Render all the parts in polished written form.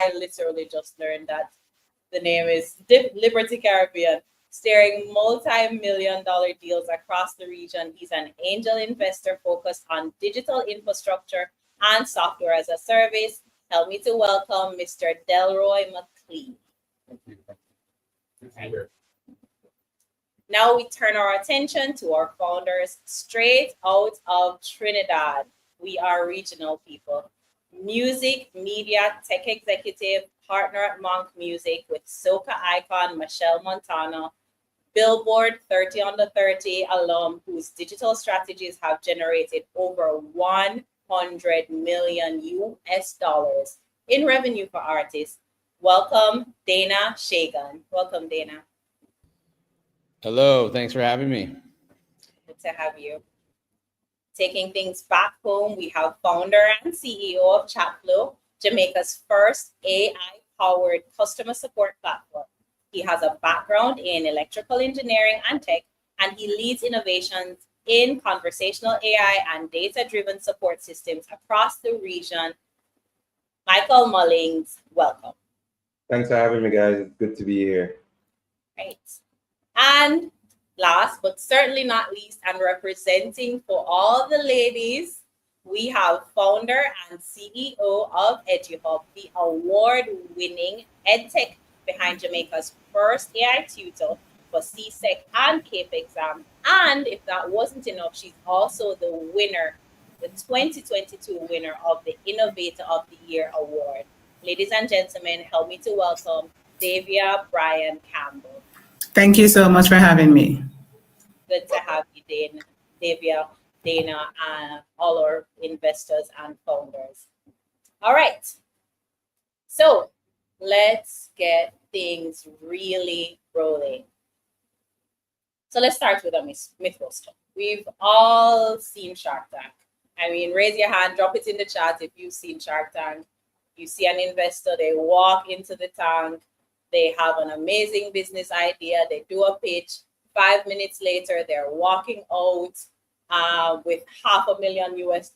literally just learned that the name is Liberty Caribbean, steering multi-million-dollar deals across the region. He's an angel investor focused on digital infrastructure and software as a service. Help me to welcome Mr. Delroy McLean. Thank you. Right. Now we turn our attention to our founders straight out of Trinidad. We are regional people. Music, media, tech executive, partner at Monk Music with soca icon Michelle Montano, Billboard 30 under 30 alum whose digital strategies have generated over 100 million US dollars in revenue for artists. Welcome, Dana Shagan. Welcome, Dana. Hello, thanks for having me. Good to have you. Taking things back home, we have founder and CEO of Chatflow, Jamaica's first AI-powered customer support platform. He has a background in electrical engineering and tech, and he leads innovations in conversational AI and data-driven support systems across the region. Michael Mullings, welcome. Thanks for having me, guys. It's good to be here. Right. And last but certainly not least, and representing for all the ladies, we have founder and CEO of EduHub, the award-winning edtech behind Jamaica's first AI tutor for CSEC and CAPE exam. And if that wasn't enough, she's also the winner, the 2022 winner of the Innovator of the Year award. Ladies and gentlemen, help me to welcome Davia Bryan Campbell. Thank you so much for having me. Good to have you, Davia, Dana, and all our investors and founders. All right. So let's get things really rolling. So let's start with a myth buster. We've all seen Shark Tank. I mean, raise your hand, drop it in the chat if you've seen Shark Tank. You see an investor, they walk into the tank, they have an amazing business idea, they do a pitch. 5 minutes later, they're walking out with $500,000 US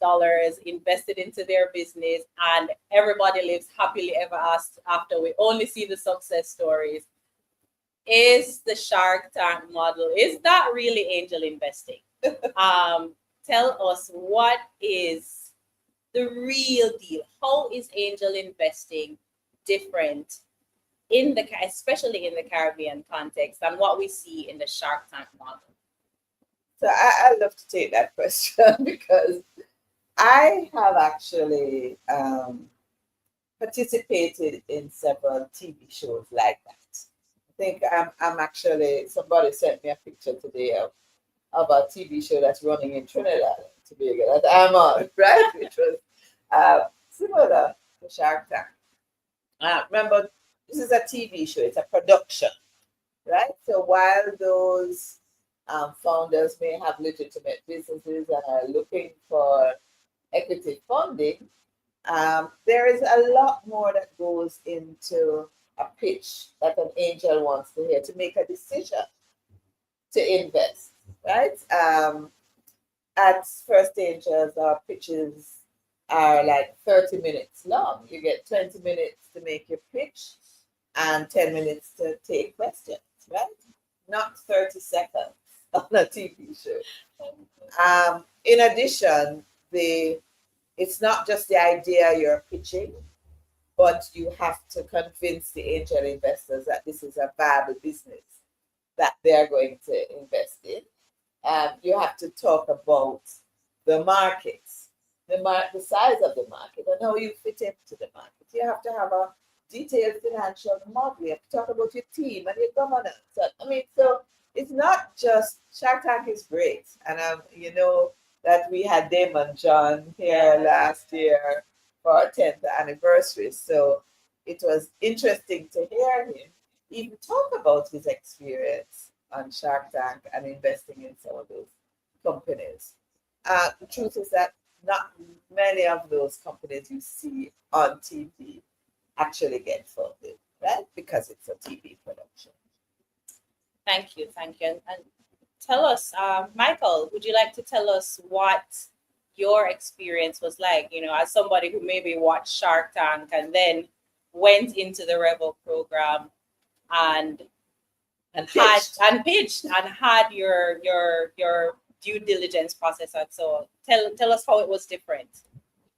invested into their business, and everybody lives happily ever after. We only see the success stories. Is the Shark Tank model, is that really angel investing? Tell us, what is the real deal? How is angel investing different especially in the Caribbean context, than what we see in the Shark Tank model? So I'd love to take that question because I have actually participated in several TV shows like that. I think I'm actually, somebody sent me a picture today of a TV show that's running in Trinidad and Tobago that I'm on, right? Which was similar to Shark Tank. Remember, this is a TV show, it's a production, right? So while those founders may have legitimate businesses and are looking for equity funding, there is a lot more that goes into a pitch that an angel wants to hear to make a decision to invest, right? At First Angels, our pitches are like 30 minutes long. You get 20 minutes to make your pitch and 10 minutes to take questions, right? Not 30 seconds on a TV show. In addition, it's not just the idea you're pitching, but you have to convince the angel investors that this is a viable business that they're going to invest in. You have to talk about the markets, the size of the market, and how you fit into the market. You have to have a detailed financial model. You have to talk about your team and your governance. I mean, so it's not just Shark Tank is great, and you know that we had Damon John here last year for our 10th anniversary. So it was interesting to hear him even talk about his experience on Shark Tank and investing in some of those companies. The truth is that not many of those companies you see on TV actually get funded, right? Because it's a TV production. Thank you. And tell us, Michael, would you like to tell us what your experience was like, you know, as somebody who maybe watched Shark Tank and then went into the RevUp program and And had pitched. and pitched and had your due diligence process. And so tell us how it was different.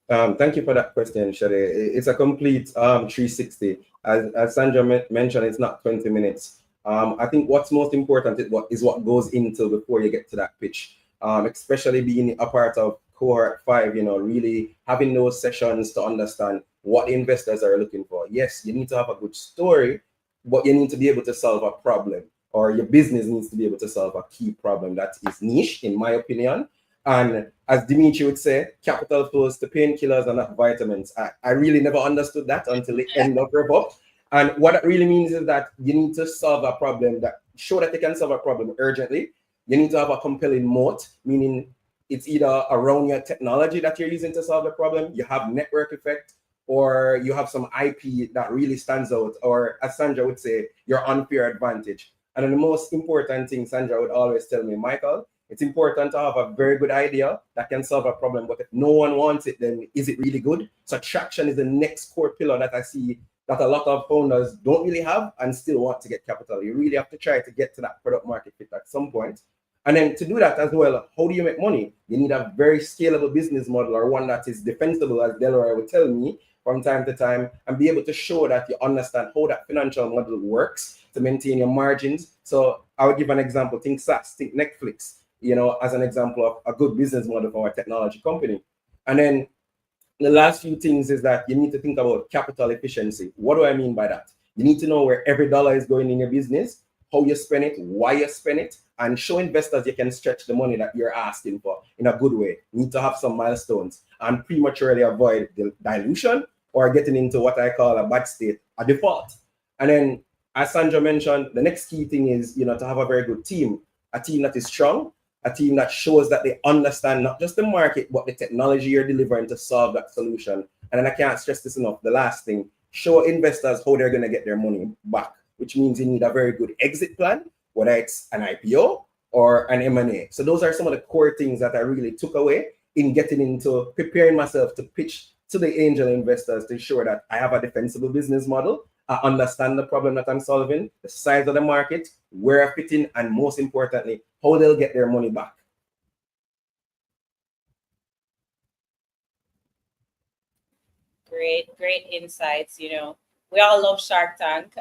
Thank you for that question, Shade. It's a complete 360. As Sandra mentioned, it's not 20 minutes. I think what's most important is what goes into before you get to that pitch. Especially being a part of cohort 5, really having those sessions to understand what investors are looking for. Yes, you need to have a good story, but you need to be able to solve a problem, or your business needs to be able to solve a key problem that is niche, in my opinion. And as Dimitri would say, capital flows to painkillers and not vitamins. I really never understood that until the end of RevUp. And what it really means is that you need to solve a problem show that you can solve a problem urgently. You need to have a compelling moat, meaning it's either around your technology that you're using to solve the problem, you have network effect, or you have some IP that really stands out, or as Sandra would say, your unfair advantage. And then the most important thing Sandra would always tell me, Michael, it's important to have a very good idea that can solve a problem, but if no one wants it, then is it really good? So traction is the next core pillar that I see that a lot of founders don't really have and still want to get capital. You really have to try to get to that product market fit at some point. And then to do that as well, how do you make money? You need a very scalable business model, or one that is defensible, as Delroy would tell me from time to time, and be able to show that you understand how that financial model works to maintain your margins. So I would give an example. Think SaaS, think Netflix, as an example of a good business model for a technology company. And then the last few things is that you need to think about capital efficiency. What do I mean by that? You need to know where every dollar is going in your business, how you spend it, why you spend it, and show investors you can stretch the money that you're asking for in a good way. You need to have some milestones and prematurely avoid the dilution or getting into what I call a bad state, a default. And then, as Sandra mentioned, the next key thing is, to have a very good team, a team that is strong, a team that shows that they understand not just the market, but the technology you're delivering to solve that solution. And then I can't stress this enough. The last thing, show investors how they're going to get their money back, which means you need a very good exit plan, whether it's an IPO or an M&A. So those are some of the core things that I really took away in getting into preparing myself to pitch to the angel investors to ensure that I have a defensible business model. I understand the problem that I'm solving, the size of the market, where I fit in, and most importantly, how they'll get their money back. Great insights. We all love Shark Tank,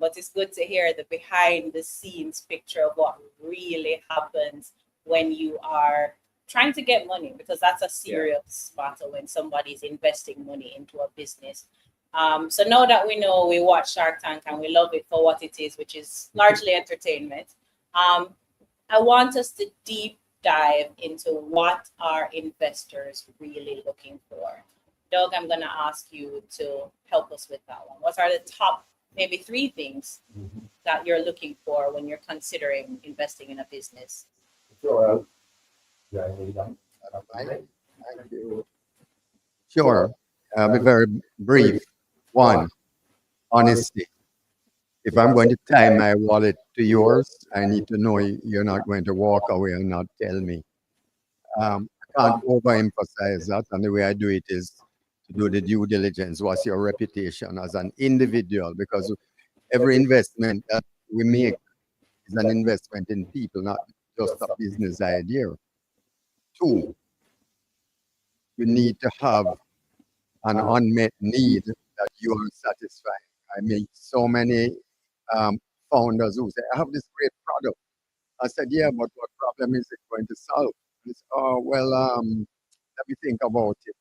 but it's good to hear the behind the scenes picture of what really happens when you are trying to get money, because that's a serious battle when somebody's investing money into a business. So now that we watch Shark Tank and we love it for what it is, which is largely entertainment, I want us to deep dive into what are investors really looking for. Doug, I'm going to ask you to help us with that one. What are the top maybe 3 things that you're looking for when you're considering investing in a business? Sure. Thank you. Sure. I'll be very brief. 1, honesty. If I'm going to tie my wallet to yours, I need to know you're not going to walk away and not tell me. I can't overemphasize that. And the way I do it is to do the due diligence. What's your reputation as an individual? Because every investment that we make is an investment in people, not just a business idea. 2, you need to have an unmet need that you are satisfying. I meet so many founders who say, I have this great product. I said, yeah, but what problem is it going to solve? And it's, oh, well, let me think about it.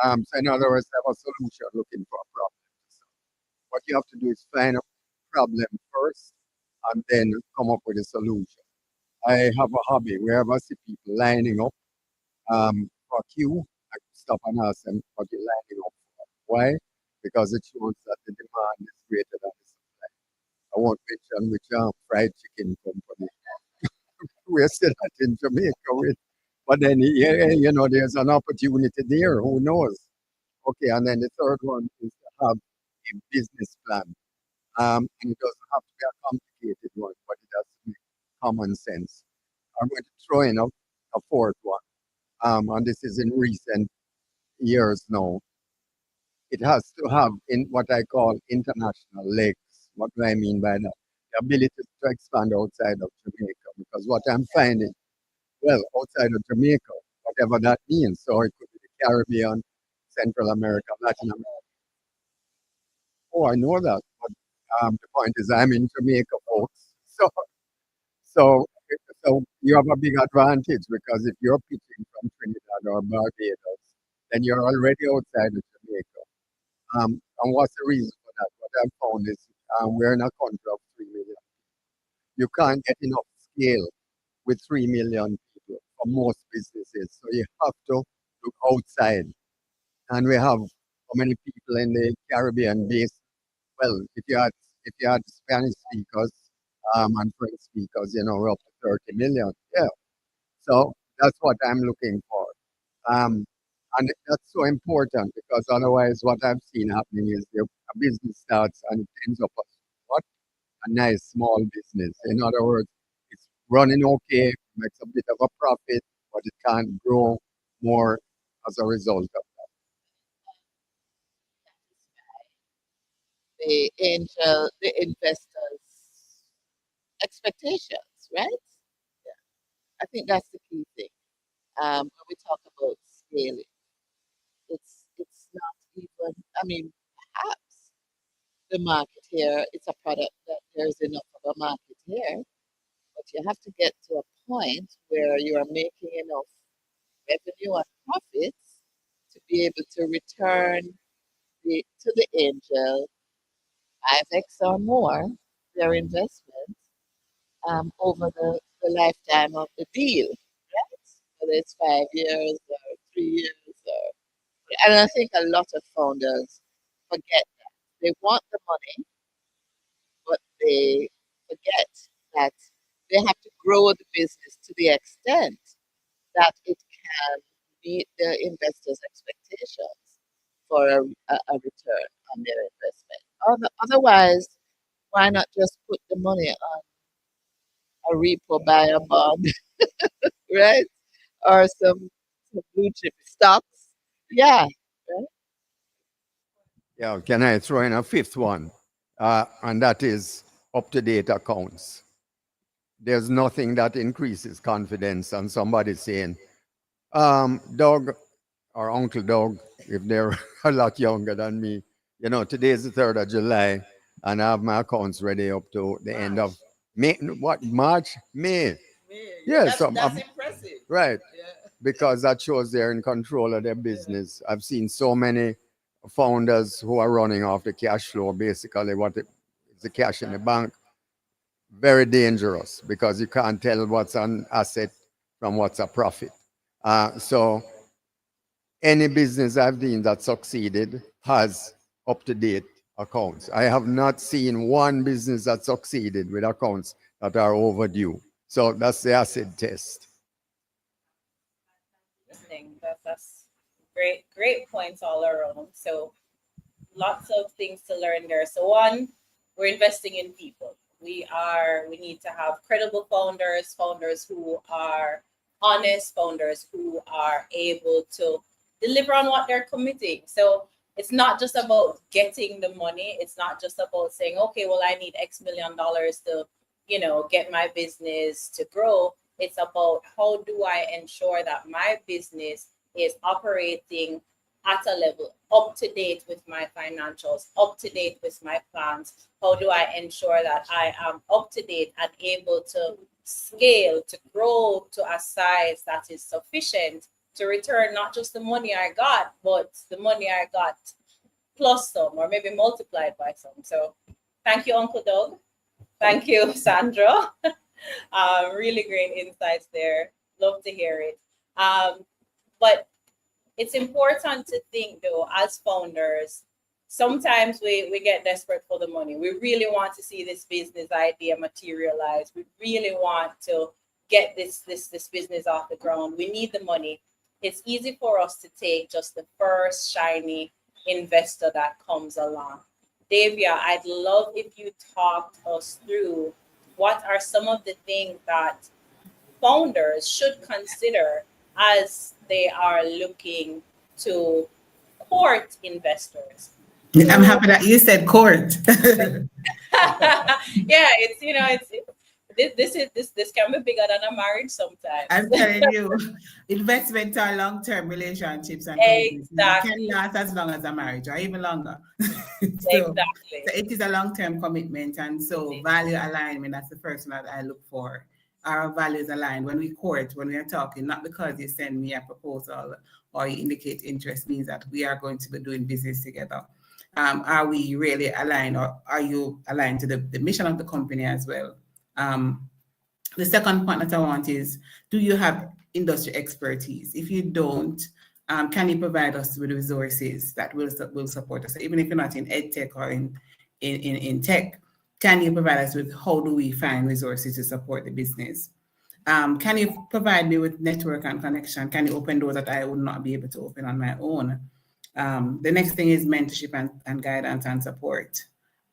So in other words, have a solution looking for a problem. So what you have to do is find a problem first and then come up with a solution. I have a hobby wherever I see people lining up for a queue, I stop and ask them what you're lining up for. Why? Because it shows that the demand is greater than the supply. I won't mention which fried chicken company we're still at in Jamaica with. But then, there's an opportunity there. Who knows? Okay, and then the third one is to have a business plan. And it doesn't have to be a complicated one, but it has to be common sense. I'm going to throw in a fourth one. And this is in recent years now. it has to have in what I call international legs. What do I mean by that? The ability to expand outside of Jamaica. Because what I'm finding, well, outside of Jamaica, whatever that means, so it could be the Caribbean, Central America, Latin America. Oh, I know that. But the point is, I'm in Jamaica, folks. So, so you have a big advantage because if you're pitching from Trinidad or Barbados, then you're already outside of Jamaica. And what's the reason for that? What I've found is we're in a country of 3 million. You can't get enough scale with 3 million people for most businesses. So you have to look outside. And we have how many people in the Caribbean base? Well, if you had Spanish speakers and French speakers, we're up to 30 million. Yeah. So that's what I'm looking for. Um, and that's so important because otherwise what I've seen happening is a business starts and it ends up as what? A nice small business. In other words, it's running okay, makes a bit of a profit, but it can't grow more as a result of the investors' expectations, right? Yeah, I think that's the key thing. When we talk about scaling, it's not even. I mean, perhaps the market here, it's a product that there's enough of a market here, but you have to get to a point where you are making enough revenue and profits to be able to return to the angel 5x or more their investment over the lifetime of the deal, right? Whether it's 5 years or 3 years, and I think a lot of founders forget that they want the money, but they forget that they have to grow the business to the extent that it can meet the investors' expectations for a return on their investment. Otherwise, why not just put the money on a repo, buy a bond, right? Or some blue chip stocks? Yeah, right? Yeah, can I throw in a fifth one? And that is up-to-date accounts. There's nothing that increases confidence on somebody saying, Doug or Uncle Doug, if they're a lot younger than me, today is the 3rd of July and I have my accounts ready up to the end of May. What, March? May. Yeah, that's, so that's impressive. right. Yeah. Because that shows they're in control of their business. I've seen so many founders who are running off the cash flow, basically what is the cash in the bank. Very dangerous because you can't tell what's an asset from what's a profit. So any business I've seen that succeeded has up-to-date accounts. I have not seen one business that succeeded with accounts that are overdue. So that's the acid test. That's great points all around. So lots of things to learn there. So one, we're investing in people. We need to have credible founders who are honest, founders who are able to deliver on what they're committing. So it's not just about getting the money. It's not just about saying, okay, well, I need X million dollars to, get my business to grow. It's about how do I ensure that my business is operating at a level up to date with my financials, up to date with my plans. How do I ensure that I am up to date and able to scale, to grow to a size that is sufficient to return not just the money I got, but the money I got plus some, or maybe multiplied by some. So thank you, Uncle Doug. Thank you, Sandra. Really great insights there. Love to hear it. But it's important to think, though, as founders, sometimes we get desperate for the money. We really want to see this business idea materialize. We really want to get this business off the ground. We need the money. It's easy for us to take just the first shiny investor that comes along. Davia, I'd love if you talked us through what are some of the things that founders should consider as they are looking to court investors. I'm happy that you said court. Yeah, it's this can be bigger than a marriage sometimes. I'm telling you, investments are long-term relationships and commitments. It can Exactly. last as long as a marriage or even longer. Exactly. So it is a long-term commitment. And so value alignment, that's the first one that I look for. Our values aligned when we court, when we are talking, not because you send me a proposal or you indicate interest means that we are going to be doing business together. Are we really aligned, or are you aligned to the mission of the company as well? The second point that I want is, do you have industry expertise? If you don't, can you provide us with resources that will support us? So even if you're not in ed tech or in tech, can you provide us with how do we find resources to support the business? Can you provide me with network and connection? Can you open doors that I would not be able to open on my own? The next thing is mentorship and guidance and support.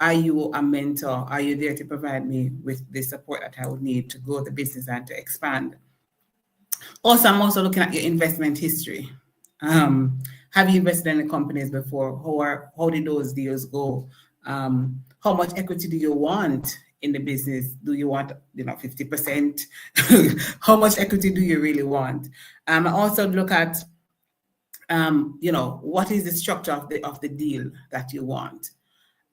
Are you a mentor? Are you there to provide me with the support that I would need to grow the business and to expand? Also, I'm also looking at your investment history. Have you invested in the companies before? How did those deals go? How much equity do you want in the business? Do you want 50%? How much equity do you really want? I also look at what is the structure of the deal that you want?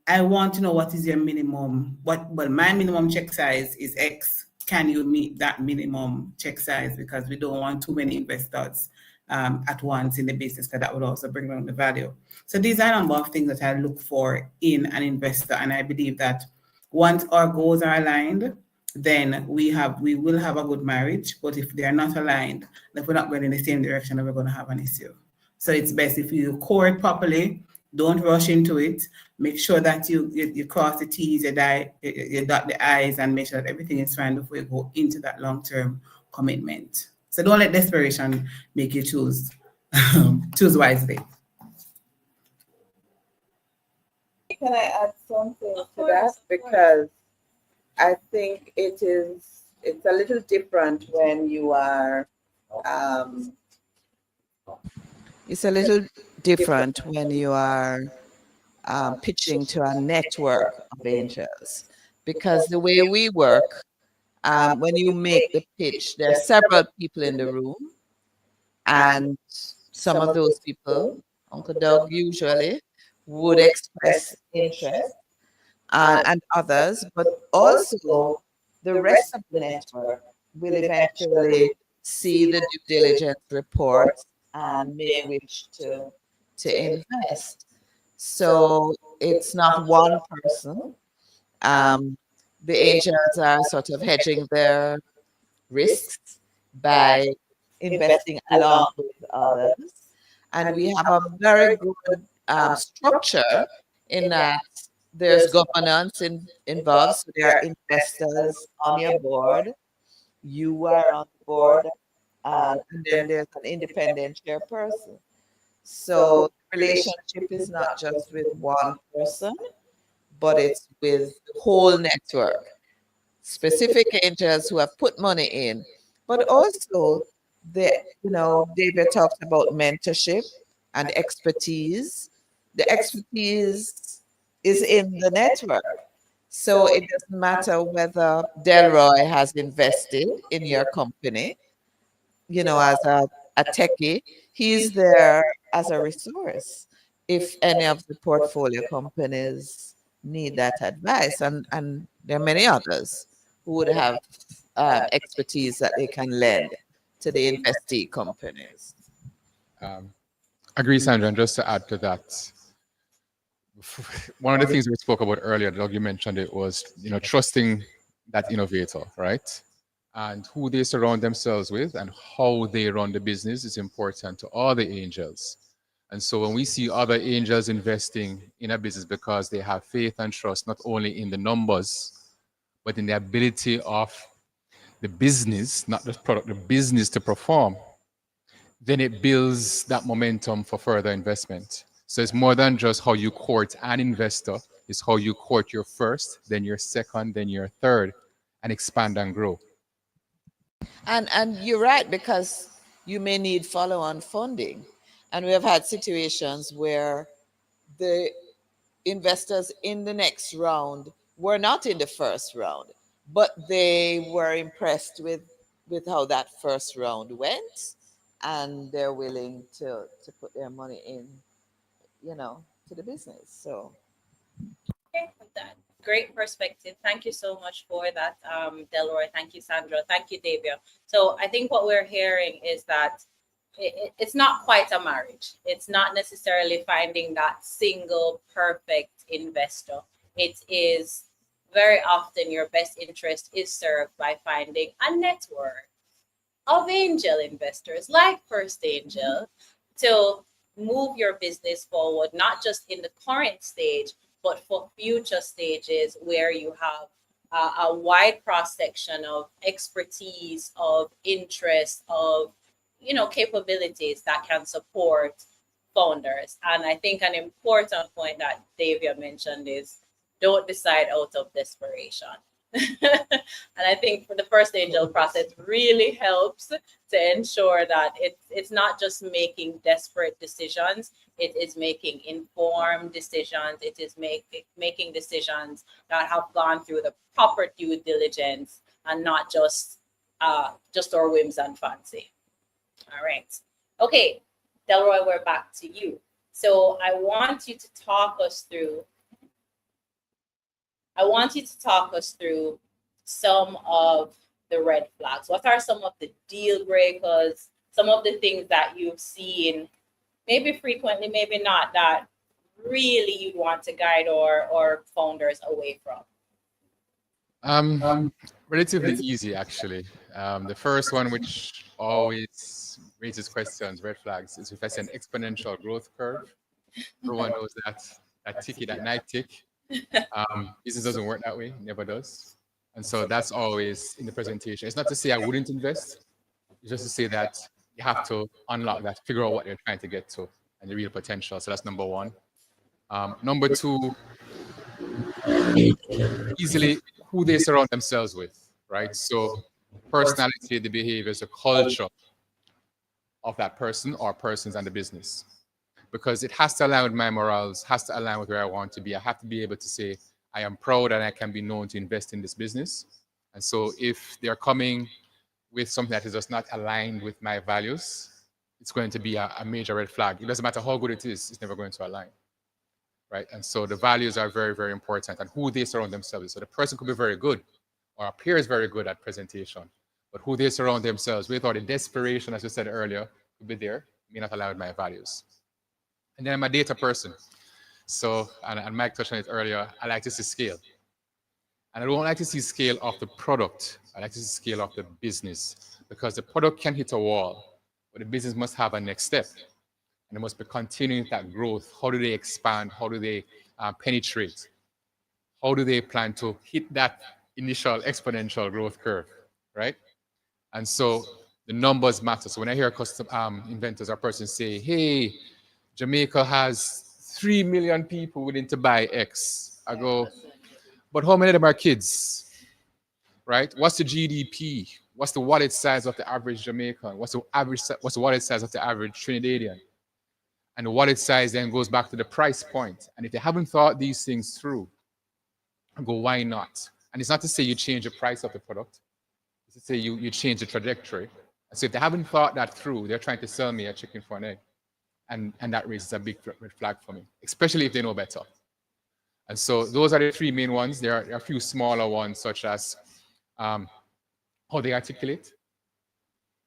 I want to know what is your minimum. My minimum check size is X. Can you meet that minimum check size? Because we don't want too many investors at once in the business, because that would also bring down the value. So these are a number of things that I look for in an investor, and I believe that once our goals are aligned, then we will have a good marriage. But if they are not aligned, if we're not going in the same direction, then we're going to have an issue. So it's best if you court properly. Don't rush into it. Make sure that you cross the T's, you dot the I's, and make sure that everything is fine before you go into that long-term commitment. So don't let desperation make you choose wisely. Can I add something to that? Because I think it's a little different when you are It's a little different when you are pitching to a network of angels, because the way we work, when you make the pitch, there are several people in the room, and some of those people, Uncle Doug usually, would express interest, and others, but also the rest of the network will eventually see the due diligence report and may wish to invest. So it's not one person. The angels are sort of hedging their risks by investing along with others. And we have a very good structure in that there's governance involved. So there are investors on your board. You are on the board. And then there's an independent chairperson. So the relationship is not just with one person, but it's with the whole network. Specific angels who have put money in, but also David talked about mentorship and expertise. The expertise is in the network. So it doesn't matter whether Delroy has invested in your company, as a techie, he's there as a resource if any of the portfolio companies need that advice. And there are many others who would have expertise that they can lend to the investee companies. Agree, Sandra. And just to add to that, one of the things we spoke about earlier, Doug, you mentioned it, was trusting that innovator, right? And who they surround themselves with and how they run the business is important to all the angels. And so when we see other angels investing in a business because they have faith and trust, not only in the numbers, but in the ability of the business, not the product, the business to perform, then it builds that momentum for further investment. So it's more than just how you court an investor, it's how you court your first, then your second, then your third, and expand and grow. And you're right, because you may need follow-on funding. And we have had situations where the investors in the next round were not in the first round, but they were impressed with how that first round went, and they're willing to put their money in, to the business. So Okay, with that great perspective. Thank you so much for that, Delroy. Thank you, Sandra. Thank you, Davia. So I think what we're hearing is that it's not quite a marriage. It's not necessarily finding that single perfect investor. It is very often your best interest is served by finding a network of angel investors like First Angel to move your business forward, not just in the current stage, but for future stages where you have a wide cross section of expertise, of interest, of capabilities that can support founders. And I think an important point that Davia mentioned is don't decide out of desperation. And I think for the First Angel process really helps to ensure that it's not just making desperate decisions, it is making informed decisions, it is making decisions that have gone through the proper due diligence and not just our whims and fancy. All right. Okay, Delroy, we're back to you. So I want you to talk us through some of the red flags. What are some of the deal breakers, some of the things that you've seen, maybe frequently, maybe not, that really you'd want to guide or founders away from? Relatively easy, actually. The first one, which always raises questions, red flags, is if I say an exponential growth curve. Everyone knows that ticky, that night tick. Business doesn't work that way, never does. And so that's always in the presentation. It's not to say I wouldn't invest, it's just to say that you have to unlock that, figure out what you're trying to get to and the real potential. So that's number one. Number two, easily who they surround themselves with, right? So personality, the behaviors, the culture of that person or persons and the business. Because it has to align with my morals, has to align with where I want to be. I have to be able to say, I am proud and I can be known to invest in this business. And so if they're coming with something that is just not aligned with my values, it's going to be a major red flag. It doesn't matter how good it is, it's never going to align, right? And so the values are very, very important and who they surround themselves with. So the person could be very good or appears very good at presentation, but who they surround themselves with or the desperation, as you said earlier, could be there, may not align with my values. And then I'm a data person. So, and Mike touched on it earlier, I like to see scale. And I don't like to see scale of the product. I like to see scale of the business because the product can hit a wall, but the business must have a next step. And it must be continuing that growth. How do they expand? How do they penetrate? How do they plan to hit that initial exponential growth curve, right? And so the numbers matter. So when I hear custom inventors or persons say, hey, Jamaica has 3 million people willing to buy X. I go, but how many of them are kids, right? What's the GDP? What's the wallet size of the average Jamaican? What's the wallet size of the average Trinidadian? And the wallet size then goes back to the price point. And if they haven't thought these things through, I go, why not? And it's not to say you change the price of the product. It's to say you change the trajectory. And so if they haven't thought that through, they're trying to sell me a chicken for an egg. And that raises a big red flag for me, especially if they know better. And so those are the three main ones. There are a few smaller ones, such as how they articulate,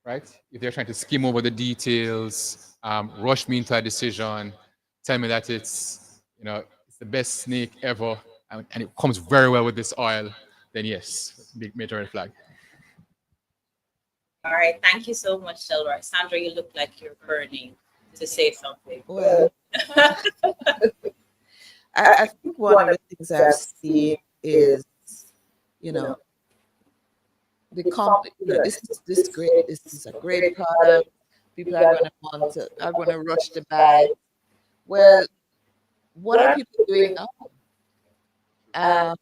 right? If they're trying to skim over the details, rush me into a decision, tell me that it's the best snake ever, and it comes very well with this oil, then yes, big major red flag. All right, thank you so much, Delroy. Sandra, you look like you're burning to say something. Well, I think one of the things I've seen is, this is a great product. People are going to rush to buy. Well, what are people doing now? And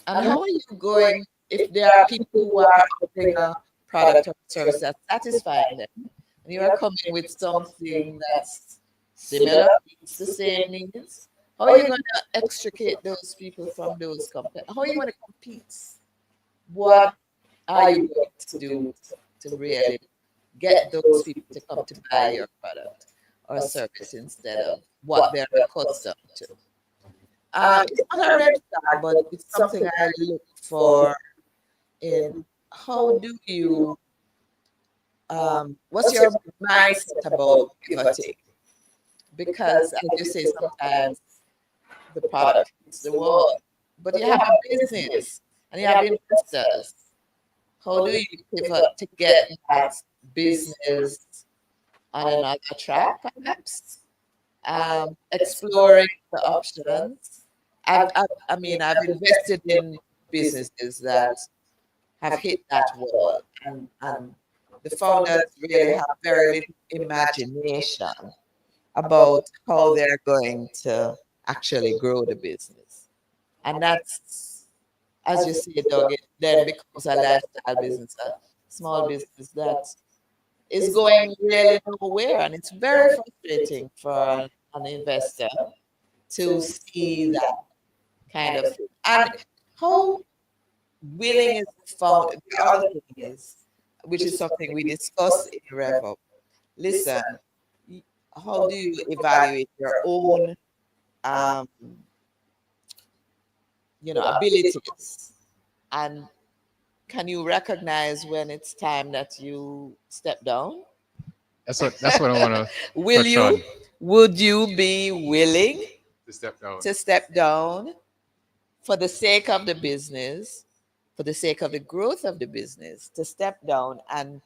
how are you going if there are people who are offering a product or service that's satisfying them? and you are coming with something that's similar, it's the same needs, how are you going to extricate those people from those how are you going to compete? What are you going to do to really get those people to come to buy your product or service instead of what they're accustomed to? It's not a red flag, but it's something I look for in how do you, what's your mindset about pivoting? Because as you say, sometimes the product hits the wall, but you have a business and you have investors. How do you pivot to get that business on another track, perhaps? Exploring the options. I've invested in businesses that have hit that wall, and the founders really have very little imagination about how they're going to actually grow the business. And that's, as you say, Doug, it then becomes a lifestyle business, a small business that is going really nowhere. And it's very frustrating for an investor to see that kind of thing. And how willing is the founder? The other thing is, which is something we discussed in RevUp. Listen, how do you evaluate your own, abilities, and can you recognize when it's time that you step down? That's what I want to Will touch you? on. Would you be willing To step down. to step down for the sake of the business, for the sake of the growth of the business, to step down and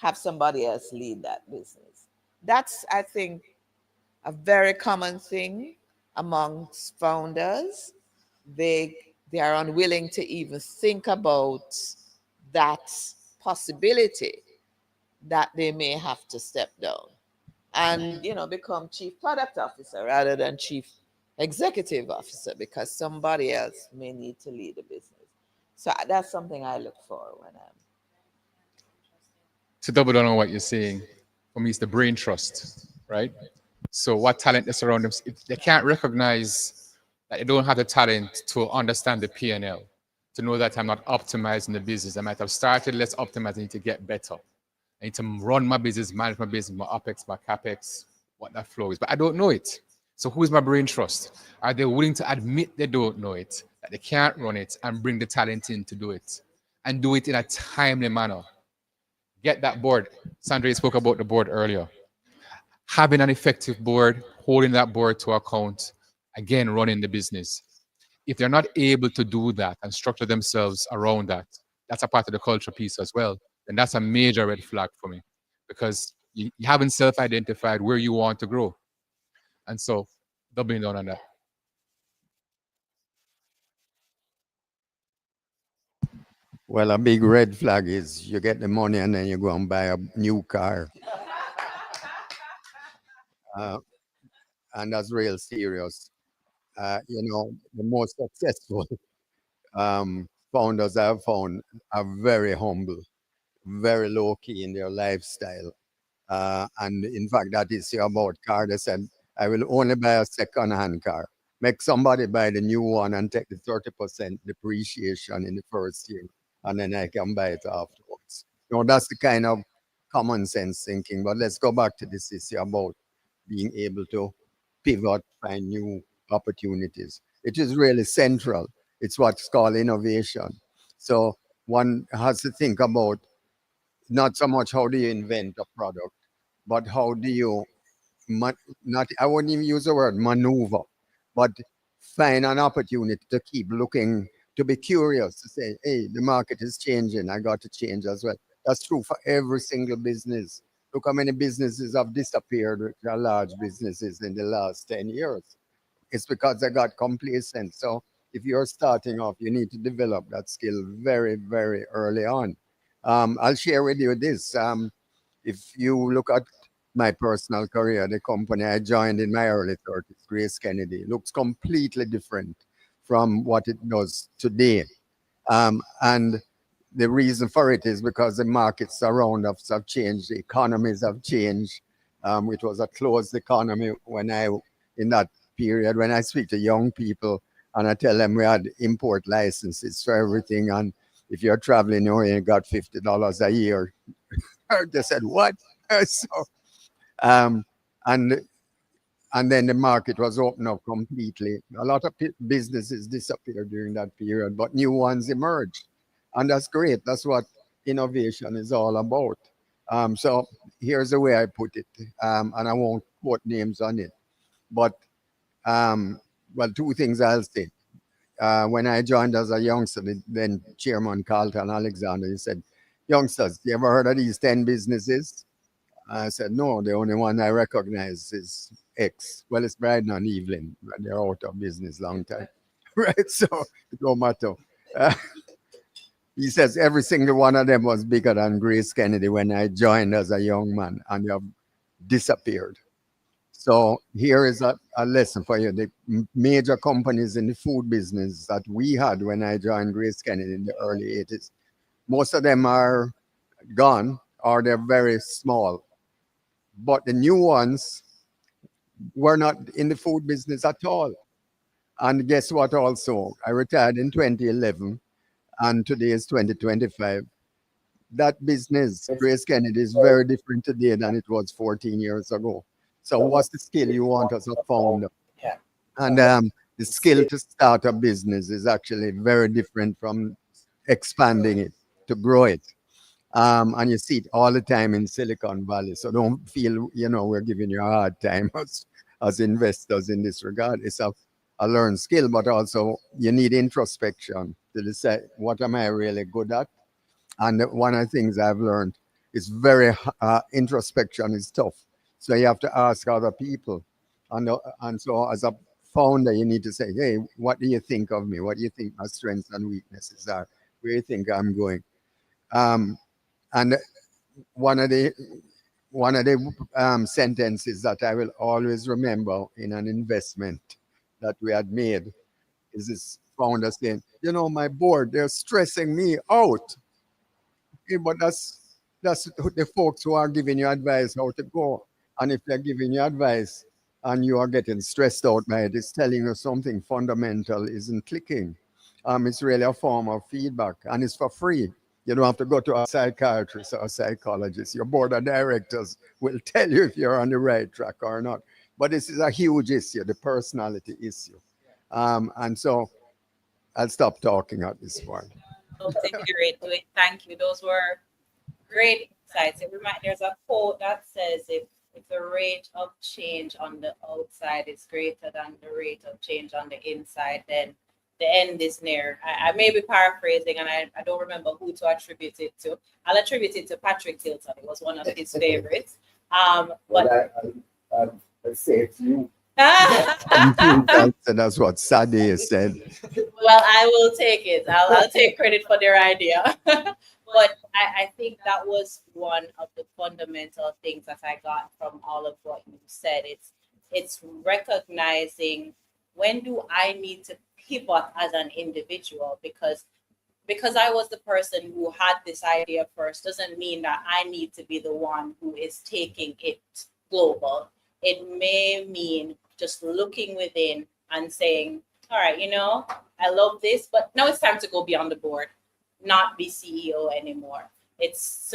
have somebody else lead that business? That's, I think, a very common thing amongst founders. They are unwilling to even think about that possibility that they may have to step down and become chief product officer rather than chief executive officer, because somebody else may need to lead the business. So that's something I look for when I'm. To double down on what you're saying, for me, it's the brain trust, right? So what talent they surround them, if they can't recognize that they don't have the talent to understand the P&L, to know that I'm not optimizing the business. I might have started, let's optimize, I need to get better. I need to run my business, manage my business, my OPEX, my CAPEX, what that flow is. But I don't know it. So who's my brain trust? Are they willing to admit they don't know it, that they can't run it, and bring the talent in to do it? And do it in a timely manner. Get that board. Sandra spoke about the board earlier. Having an effective board, holding that board to account, again, running the business. If they're not able to do that and structure themselves around that, that's a part of the culture piece as well. Then that's a major red flag for me, because you haven't self-identified where you want to grow. And so doubling down on that. Well, a big red flag is you get the money and then you go and buy a new car. And that's real serious. The most successful founders I've found are very humble, very low key in their lifestyle. And in fact, that is about car. They said, I will only buy a second-hand car. Make somebody buy the new one and take the 30% depreciation in the first year, and then I can buy it afterwards. That's the kind of common sense thinking. But let's go back to this issue about being able to pivot, find new opportunities. It is really central. It's what's called innovation. So one has to think about not so much how do you invent a product, but how do you not, I wouldn't even use the word maneuver, but find an opportunity to keep looking, to be curious, to say, hey, the market is changing, I got to change as well. That's true for every single business. Look how many businesses have disappeared, which are large businesses, in the last 10 years. It's because they got complacent. So if you're starting off, you need to develop that skill very, very early on. I'll share with you this. If you look at my personal career, the company I joined in my early 30s, Grace Kennedy, looks completely different from what it does today. And the reason for it is because the markets around us have changed, the economies have changed. It was a closed economy in that period. When I speak to young people and I tell them we had import licenses for everything, and if you're traveling, you only got $50 a year. They said, what? So, um, and and then the market was opened up completely. A lot of businesses disappeared during that period, but new ones emerged. And that's great. That's what innovation is all about. So here's the way I put it, and I won't quote names on it. But, well, two things I'll say. When I joined as a youngster, then Chairman Carlton Alexander, he said, youngsters, you ever heard of these 10 businesses? I said, no, the only one I recognize is X. Well, it's Brian and Evelyn, but they're out of business long time. Right? So it don't matter. Uh, he says every single one of them was bigger than Grace Kennedy when I joined as a young man, and they have disappeared. So here is a lesson for you. The major companies in the food business that we had when I joined Grace Kennedy in the early 80s, most of them are gone or they're very small. But the new ones were not in the food business at all. And guess what also? I retired in 2011 and today is 2025. That business, Grace Kennedy, is very different today than it was 14 years ago. So what's the skill you want as a founder? Yeah. And the skill to start a business is actually very different from expanding it, to grow it. And you see it all the time in Silicon Valley. So don't feel, we're giving you a hard time as investors in this regard. It's a learned skill, but also you need introspection to decide what am I really good at. And one of the things I've learned is introspection is tough. So you have to ask other people. And so as a founder, you need to say, hey, what do you think of me? What do you think my strengths and weaknesses are? Where do you think I'm going? And one of the sentences that I will always remember in an investment that we had made is this founder saying, my board, they're stressing me out. Okay, but that's the folks who are giving you advice how to go. And if they're giving you advice and you are getting stressed out by it, it's telling you something fundamental isn't clicking. It's really a form of feedback and it's for free. You don't have to go to a psychiatrist or a psychologist. Your board of directors will tell you if you're on the right track or not. But this is a huge issue, the personality issue. And so I'll stop talking at this point. Oh, take it right to it. Thank you. Those were great insights. There's a quote that says if the rate of change on the outside is greater than the rate of change on the inside, then the end is near. I may be paraphrasing and I don't remember who to attribute it to. I'll attribute it to Patrick Tilton. It was one of his favorites. But I'll say it to you. That's what Sadie said. Well, I will take it. I'll take credit for their idea. But I think that was one of the fundamental things that I got from all of what you said. It's recognizing when do I need to pivot as an individual, because I was the person who had this idea first doesn't mean that I need to be the one who is taking it global. It may mean just looking within and saying, all right, I love this, but now it's time to go beyond the board, not be CEO anymore. It's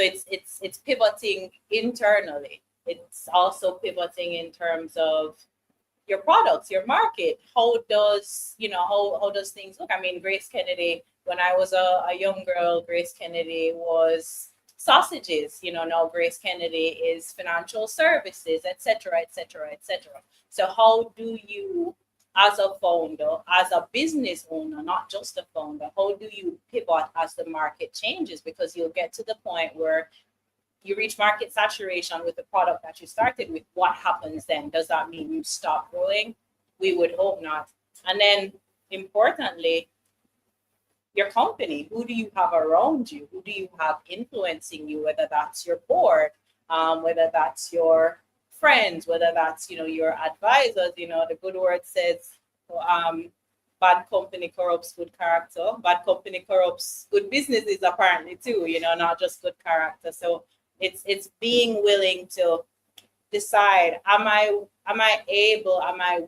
pivoting internally. It's also pivoting in terms of your products, your market. How does things look? I mean, Grace Kennedy, when I was a young girl, Grace Kennedy was sausages. Now Grace Kennedy is financial services, etc., etc., etc. So how do you, as a founder, as a business owner, not just a founder, how do you pivot as the market changes? Because you'll get to the point where you reach market saturation with the product that you started with. What happens then? Does that mean you stop growing? We would hope not. And then importantly, your company, who do you have around you? Who do you have influencing you? Whether that's your board, whether that's your friends, whether that's, your advisors. The good word says, bad company corrupts good character. Bad company corrupts good businesses apparently too, not just good character. So it's being willing to decide, am I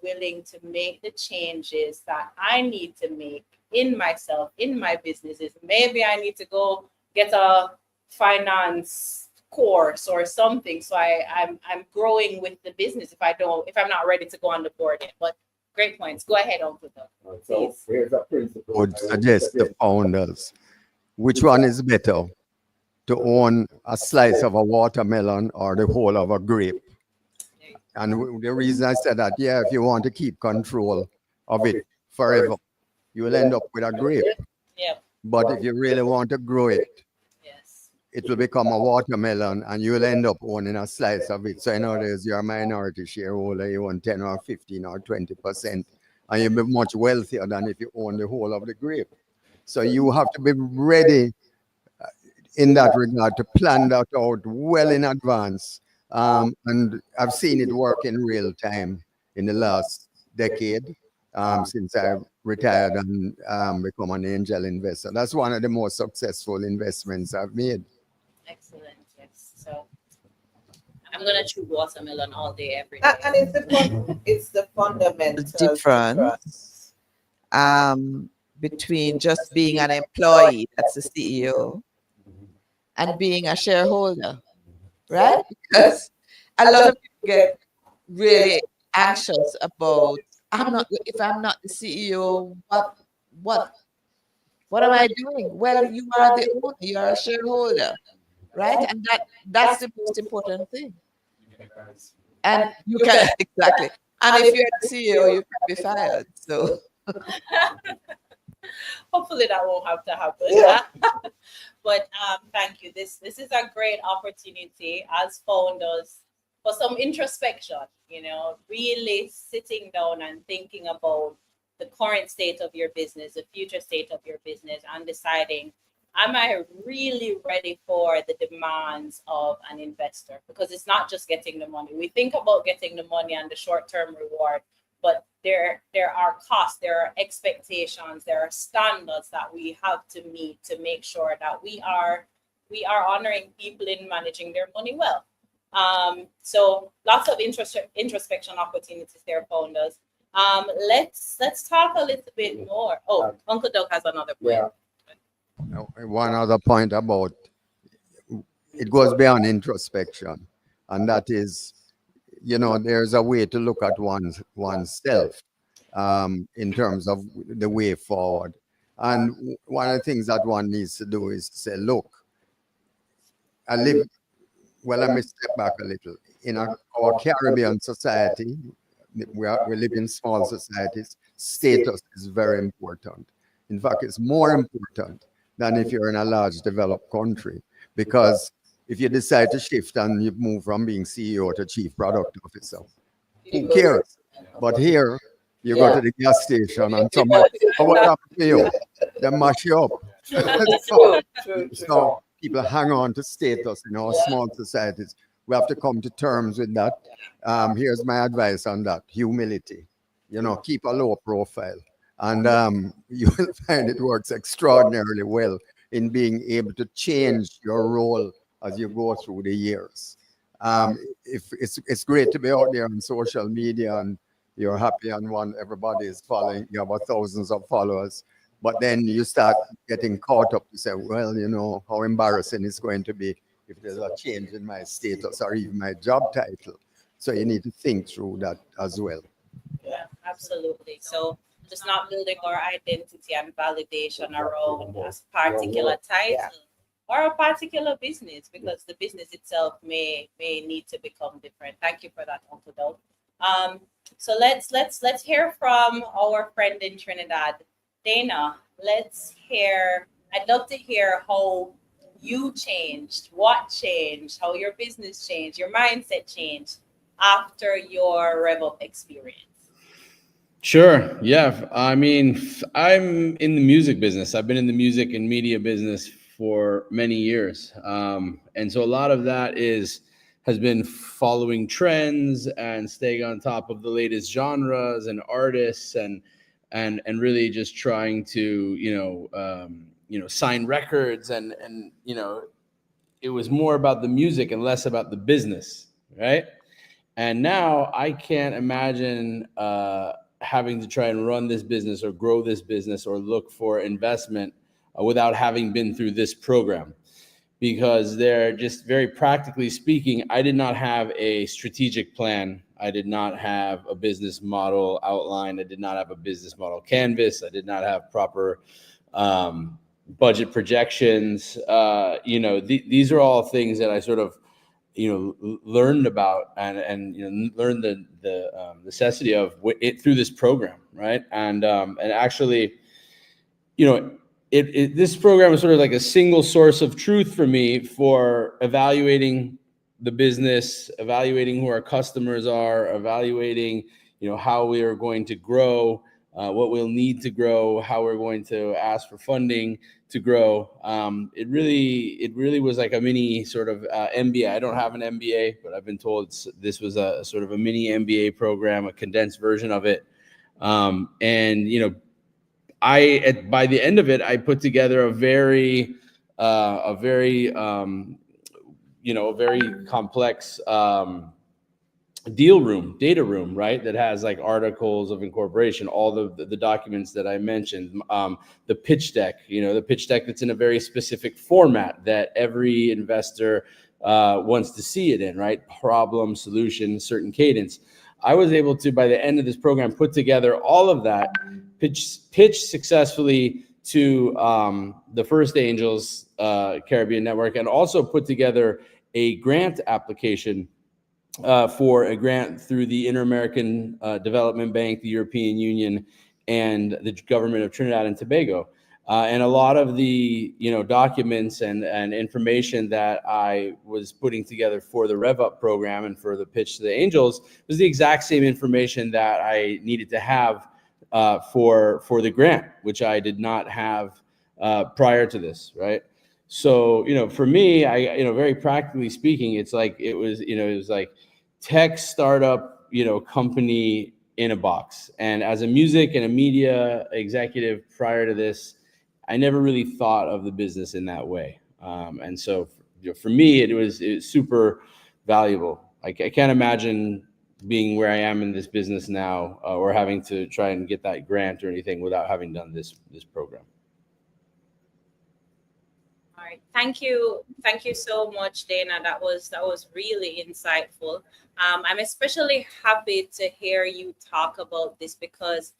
willing to make the changes that I need to make in myself, in my businesses? Maybe I need to go get a finance course or something, so I'm growing with the business if I'm not ready to go on the board yet. But great points. Go ahead, Uncle Doug. So here's a principle. Would suggest to founders, which one is better, to own a slice of a watermelon or the whole of a grape? And the reason I said that, if you want to keep control of it forever, you will end up with a grape. Yeah. But if you really want to grow it, Yes. it will become a watermelon and you will end up owning a slice of it. So in other words, you're a minority shareholder, you own 10 or 15 or 20%, and you'll be much wealthier than if you own the whole of the grape. So you have to be ready in that regard to plan that out well in advance. And I've seen it work in real time in the last decade, since I retired and become an angel investor. That's one of the most successful investments I've made. Excellent. Yes. So I'm gonna chew watermelon all day, every day. And it's the fundamental difference between just being an employee, that's the CEO, and being a shareholder, right? Because a lot of people get really anxious about, if I'm not the CEO, what am I doing? Well, you are the owner, you are a shareholder, right? And that's the most important thing. And you can exactly. And if you're the CEO, you can be fired. So hopefully that won't have to happen. Yeah. But thank you. This is a great opportunity as founders for some introspection, really sitting down and thinking about the current state of your business, the future state of your business, and deciding, am I really ready for the demands of an investor? Because it's not just getting the money. We think about getting the money and the short-term reward, but there are costs, there are expectations, there are standards that we have to meet to make sure that we are honoring people in managing their money well. So lots of introspection opportunities there, founders. Let's talk a little bit more. Oh, Uncle Doug has another point. One other point about it goes beyond introspection, and that is, there's a way to look at oneself in terms of the way forward. And one of the things that one needs to do is to say, look, let me step back a little. In our Caribbean society, we live in small societies, status is very important. In fact, it's more important than if you're in a large developed country, because if you decide to shift and you move from being CEO to chief product officer, who cares? But here, you go to the gas station and somebody, what happened to you? They mash you up. So people hang on to status in our small societies. We have to come to terms with that. Here's my advice on that: humility. Keep a low profile. And you will find it works extraordinarily well in being able to change your role as you go through the years. If it's great to be out there on social media and you're happy and everybody is following, you have thousands of followers, but then you start getting caught up to say, well, how embarrassing it's going to be if there's a change in my status or even my job title. So you need to think through that as well. Yeah, absolutely. So just not building our identity and validation around a particular title or a particular business, because the business itself may need to become different. Thank you for that, Uncle Doug. So let's hear from our friend in Trinidad, Dana. I'd love to hear how you changed, what changed, how your business changed, your mindset changed after your RevUp experience. Sure. Yeah. I mean, I'm in the music business. I've been in the music and media business for many years. And so a lot of that has been following trends and staying on top of the latest genres and artists. And and really just trying to sign records, and it was more about the music and less about the business, right? And now I can't imagine having to try and run this business or grow this business or look for investment without having been through this program. Because they're just, very practically speaking, I did not have a strategic plan. I did not have a business model outlined. I did not have a business model canvas. I did not have proper budget projections. These are all things that I sort of learned about and learned the necessity of it through this program, right? And actually, this program is sort of like a single source of truth for me for evaluating the business, evaluating who our customers are, evaluating how we are going to grow, what we'll need to grow, how we're going to ask for funding to grow. It really was like a mini sort of MBA. I don't have an MBA, but I've been told this was a sort of a mini MBA program, a condensed version of it. By the end of it, I put together a very complex data room, right? That has like articles of incorporation, all the documents that I mentioned, the pitch deck, the pitch deck that's in a very specific format that every investor wants to see it in, right? Problem, solution, certain cadence. I was able to, by the end of this program, put together all of that, pitch successfully to the First Angels Caribbean Network, and also put together a grant application for a grant through the Inter-American Development Bank, the European Union, and the government of Trinidad and Tobago. And a lot of the documents and information that I was putting together for the RevUp program and for the pitch to the Angels was the exact same information that I needed to have for the grant, which I did not have prior to this, right? So for me, I very practically speaking, it was like tech startup company in a box. And as a music and a media executive prior to this, I never really thought of the business in that way. And so for me, it was super valuable. I can't imagine being where I am in this business now or having to try and get that grant or anything without having done this program. All right. Thank you so much, Dana. That was really insightful. I'm especially happy to hear you talk about this because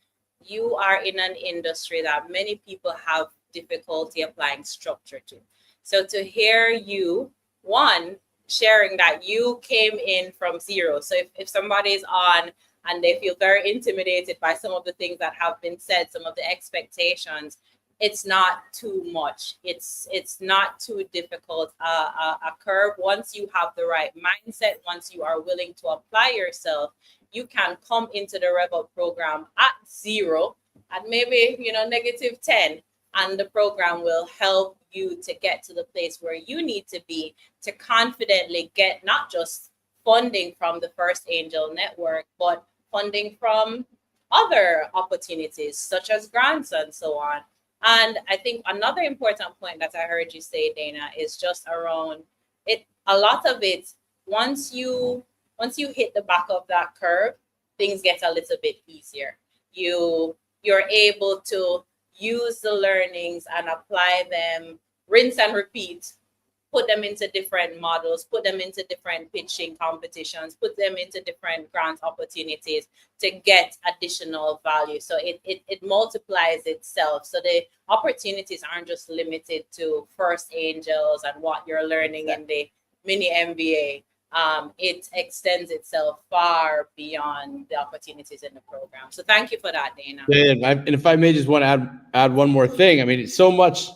you are in an industry that many people have difficulty applying structure to. So to hear you, one, sharing that you came in from zero. So if somebody is on and they feel very intimidated by some of the things that have been said, some of the expectations, it's not too much. It's not too difficult. A curve, once you have the right mindset, once you are willing to apply yourself, you can come into the RevUp program at zero, at maybe -10, and the program will help you to get to the place where you need to be to confidently get not just funding from the First Angel Network, but funding from other opportunities such as grants and so on. And I think another important point that I heard you say, Dana, is just around it. A lot of it, once you hit the back of that curve, things get a little bit easier. You're able to use the learnings and apply them, rinse and repeat, put them into different models, put them into different pitching competitions, put them into different grant opportunities to get additional value. So it multiplies itself. So the opportunities aren't just limited to First Angels and what you're learning in the mini MBA. It extends itself far beyond the opportunities in the program. So thank you for that, Dana. Yeah, and if I may just want to add one more thing. I mean, it's so much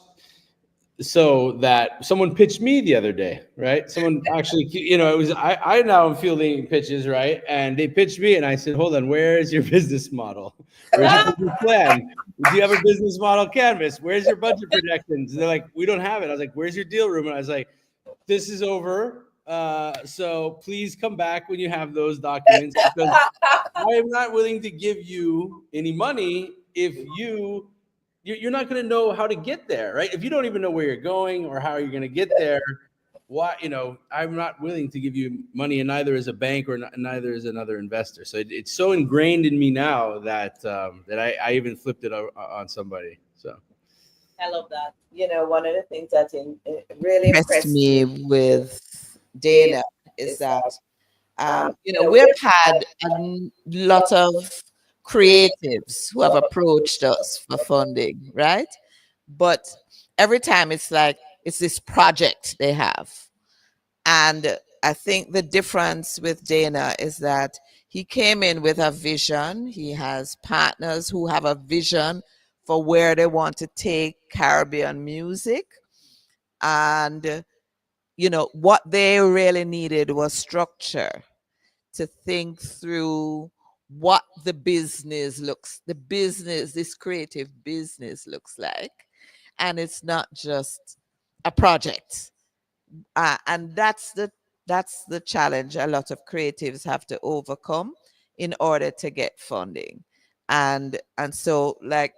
so that someone pitched me the other day, right? Someone actually, it was, I now am fielding pitches, right? And they pitched me and I said, hold on, where is your business model? Where's your business plan? Do you have a business model canvas? Where's your budget projections? And they're like, we don't have it. I was like, where's your deal room? And I was like, this is over. So please come back when you have those documents, because I am not willing to give you any money if you're not going to know how to get there, right? If you don't even know where you're going or how you're going to get there, why, I'm not willing to give you money, and neither is a bank or neither is another investor. So it's so ingrained in me now that I even flipped it on somebody. So I love that. One of the things that really Impressed impressed me me with Dana is that we've had a lot of creatives who have approached us for funding, right? But every time it's like it's this project they have. And I think the difference with Dana is that he came in with a vision. He has partners who have a vision for where they want to take Caribbean music. And, what they really needed was structure to think through what this creative business looks like. And it's not just a project. And that's the challenge a lot of creatives have to overcome in order to get funding. And so, like,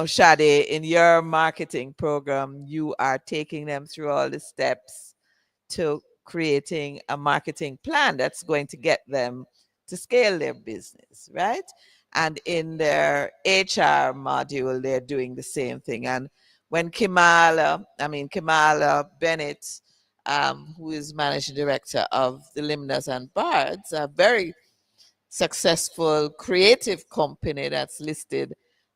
Shade, in your marketing program, you are taking them through all the steps to creating a marketing plan that's going to get them to scale their business, right? And in their HR module, they're doing the same thing. And when Kamala Bennett, who is managing director of the Limnas and Bards, a very successful creative company that's listed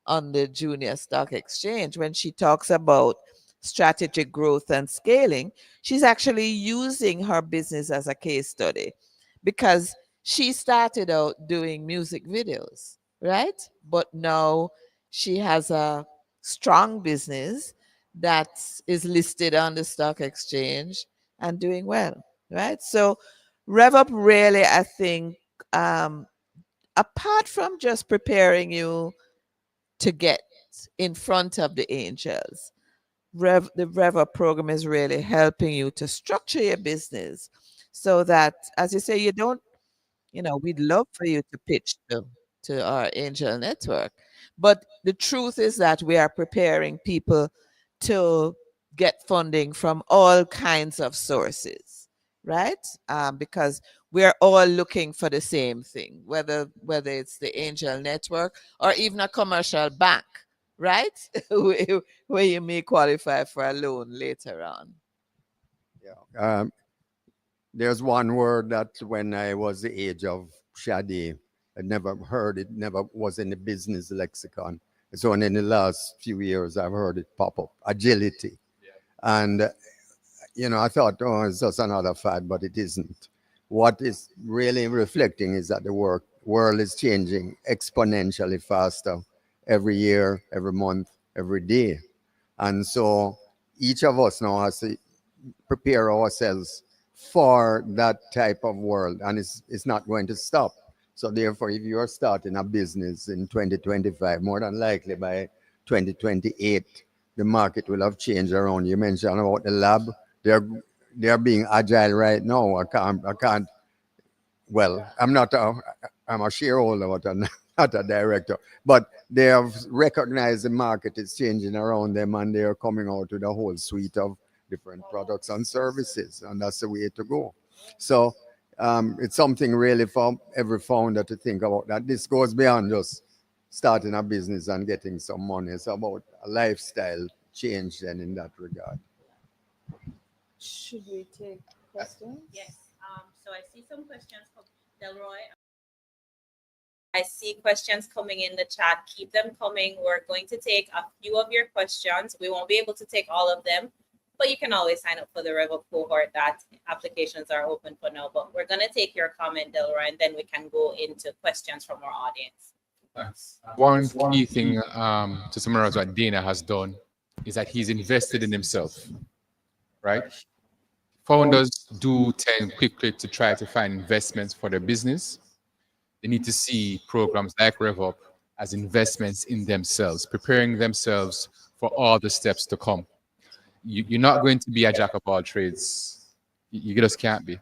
on the Junior Stock Exchange, when she talks about strategic growth and scaling, she's actually using her business as a case study, because she started out doing music videos, right? But now she has a strong business that is listed on the stock exchange and doing well, right? So RevUp really, I think, apart from just preparing you to get in front of the angels, the RevUp program is really helping you to structure your business so that, as you say, you don't, we'd love for you to pitch to our angel network. But the truth is that we are preparing people to get funding from all kinds of sources, right? Because we're all looking for the same thing, whether it's the angel network or even a commercial bank, right? Where you may qualify for a loan later on. Yeah. There's one word that when I was the age of Shadi, I never heard it, never was in the business lexicon. It's only in the last few years I've heard it pop up: agility. And, I thought, oh, it's just another fad, but it isn't. What is really reflecting is that the world is changing exponentially faster every year, every month, every day. And so each of us now has to prepare ourselves for that type of world, and it's not going to stop. So therefore, if you are starting a business in 2025, more than likely by 2028, the market will have changed around. You mentioned about the lab. They're being agile right now. I can't. Well, I'm a shareholder, but I'm not a director. But they have recognized the market is changing around them, and they're coming out with a whole suite of different products and services, and that's the way to go. So it's something really for every founder to think about, that this goes beyond just starting a business and getting some money. It's about a lifestyle change then in that regard. Should we take questions? Yes. So I see some questions from Delroy. I see questions coming in the chat. Keep them coming. We're going to take a few of your questions. We won't be able to take all of them, but you can always sign up for the RevUp cohort. That applications are open for now. But we're going to take your comment, Delroy, and then we can go into questions from our audience. Thanks. One key thing to summarize what Dana has done is that he's invested in himself, right? Founders do tend quickly to try to find investments for their business. They need to see programs like RevUp as investments in themselves, preparing themselves for all the steps to come. You're not going to be a jack of all trades. You just can't be.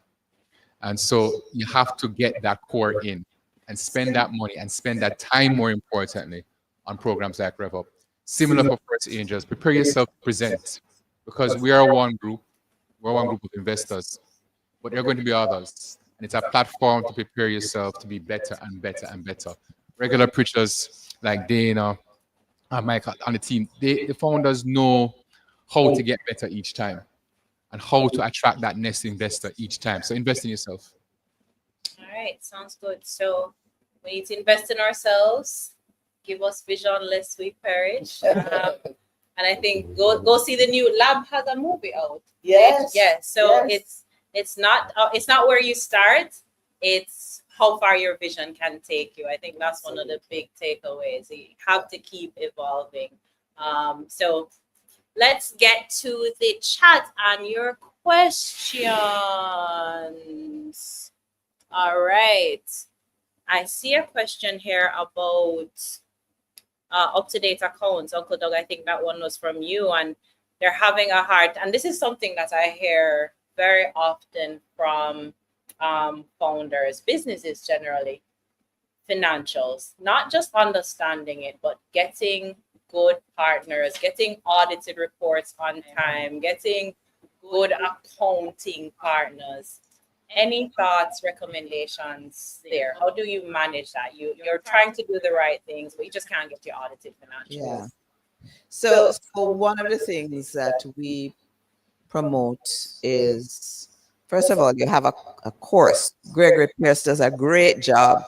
And so you have to get that core in. and spend that money and spend that time, more importantly, on programs like RevUp. Similar for First Angels, prepare yourself to present, because we are one group, we're one group of investors, but there are going to be others. And it's a platform to prepare yourself to be better and better and better. Regular preachers like Dana and Michael on the team, the founders know how to get better each time and how to attract that next investor each time. So invest in yourself. All right, sounds good. So we need to invest in ourselves. Give us vision lest we perish. And I think go see the new Lab has a movie out. Yes. Yes. So Yes. it's not where you start. It's how far your vision can take you. I think that's one of the big takeaways. You have to keep evolving. So let's get to the chat and your questions. All right. I see a question here about up-to-date accounts. Uncle Doug, I think that one was from you, and they're having a hard, and this is something that I hear very often from founders, businesses generally, financials, not just understanding it, but getting good partners, getting audited reports on time, getting good accounting partners. Any thoughts, recommendations there? How do you manage that? You're trying to do the right things, but you just can't get your audited financials. Yeah. So one of the things that we promote is, first of all, you have a course. Gregory Pierce does a great job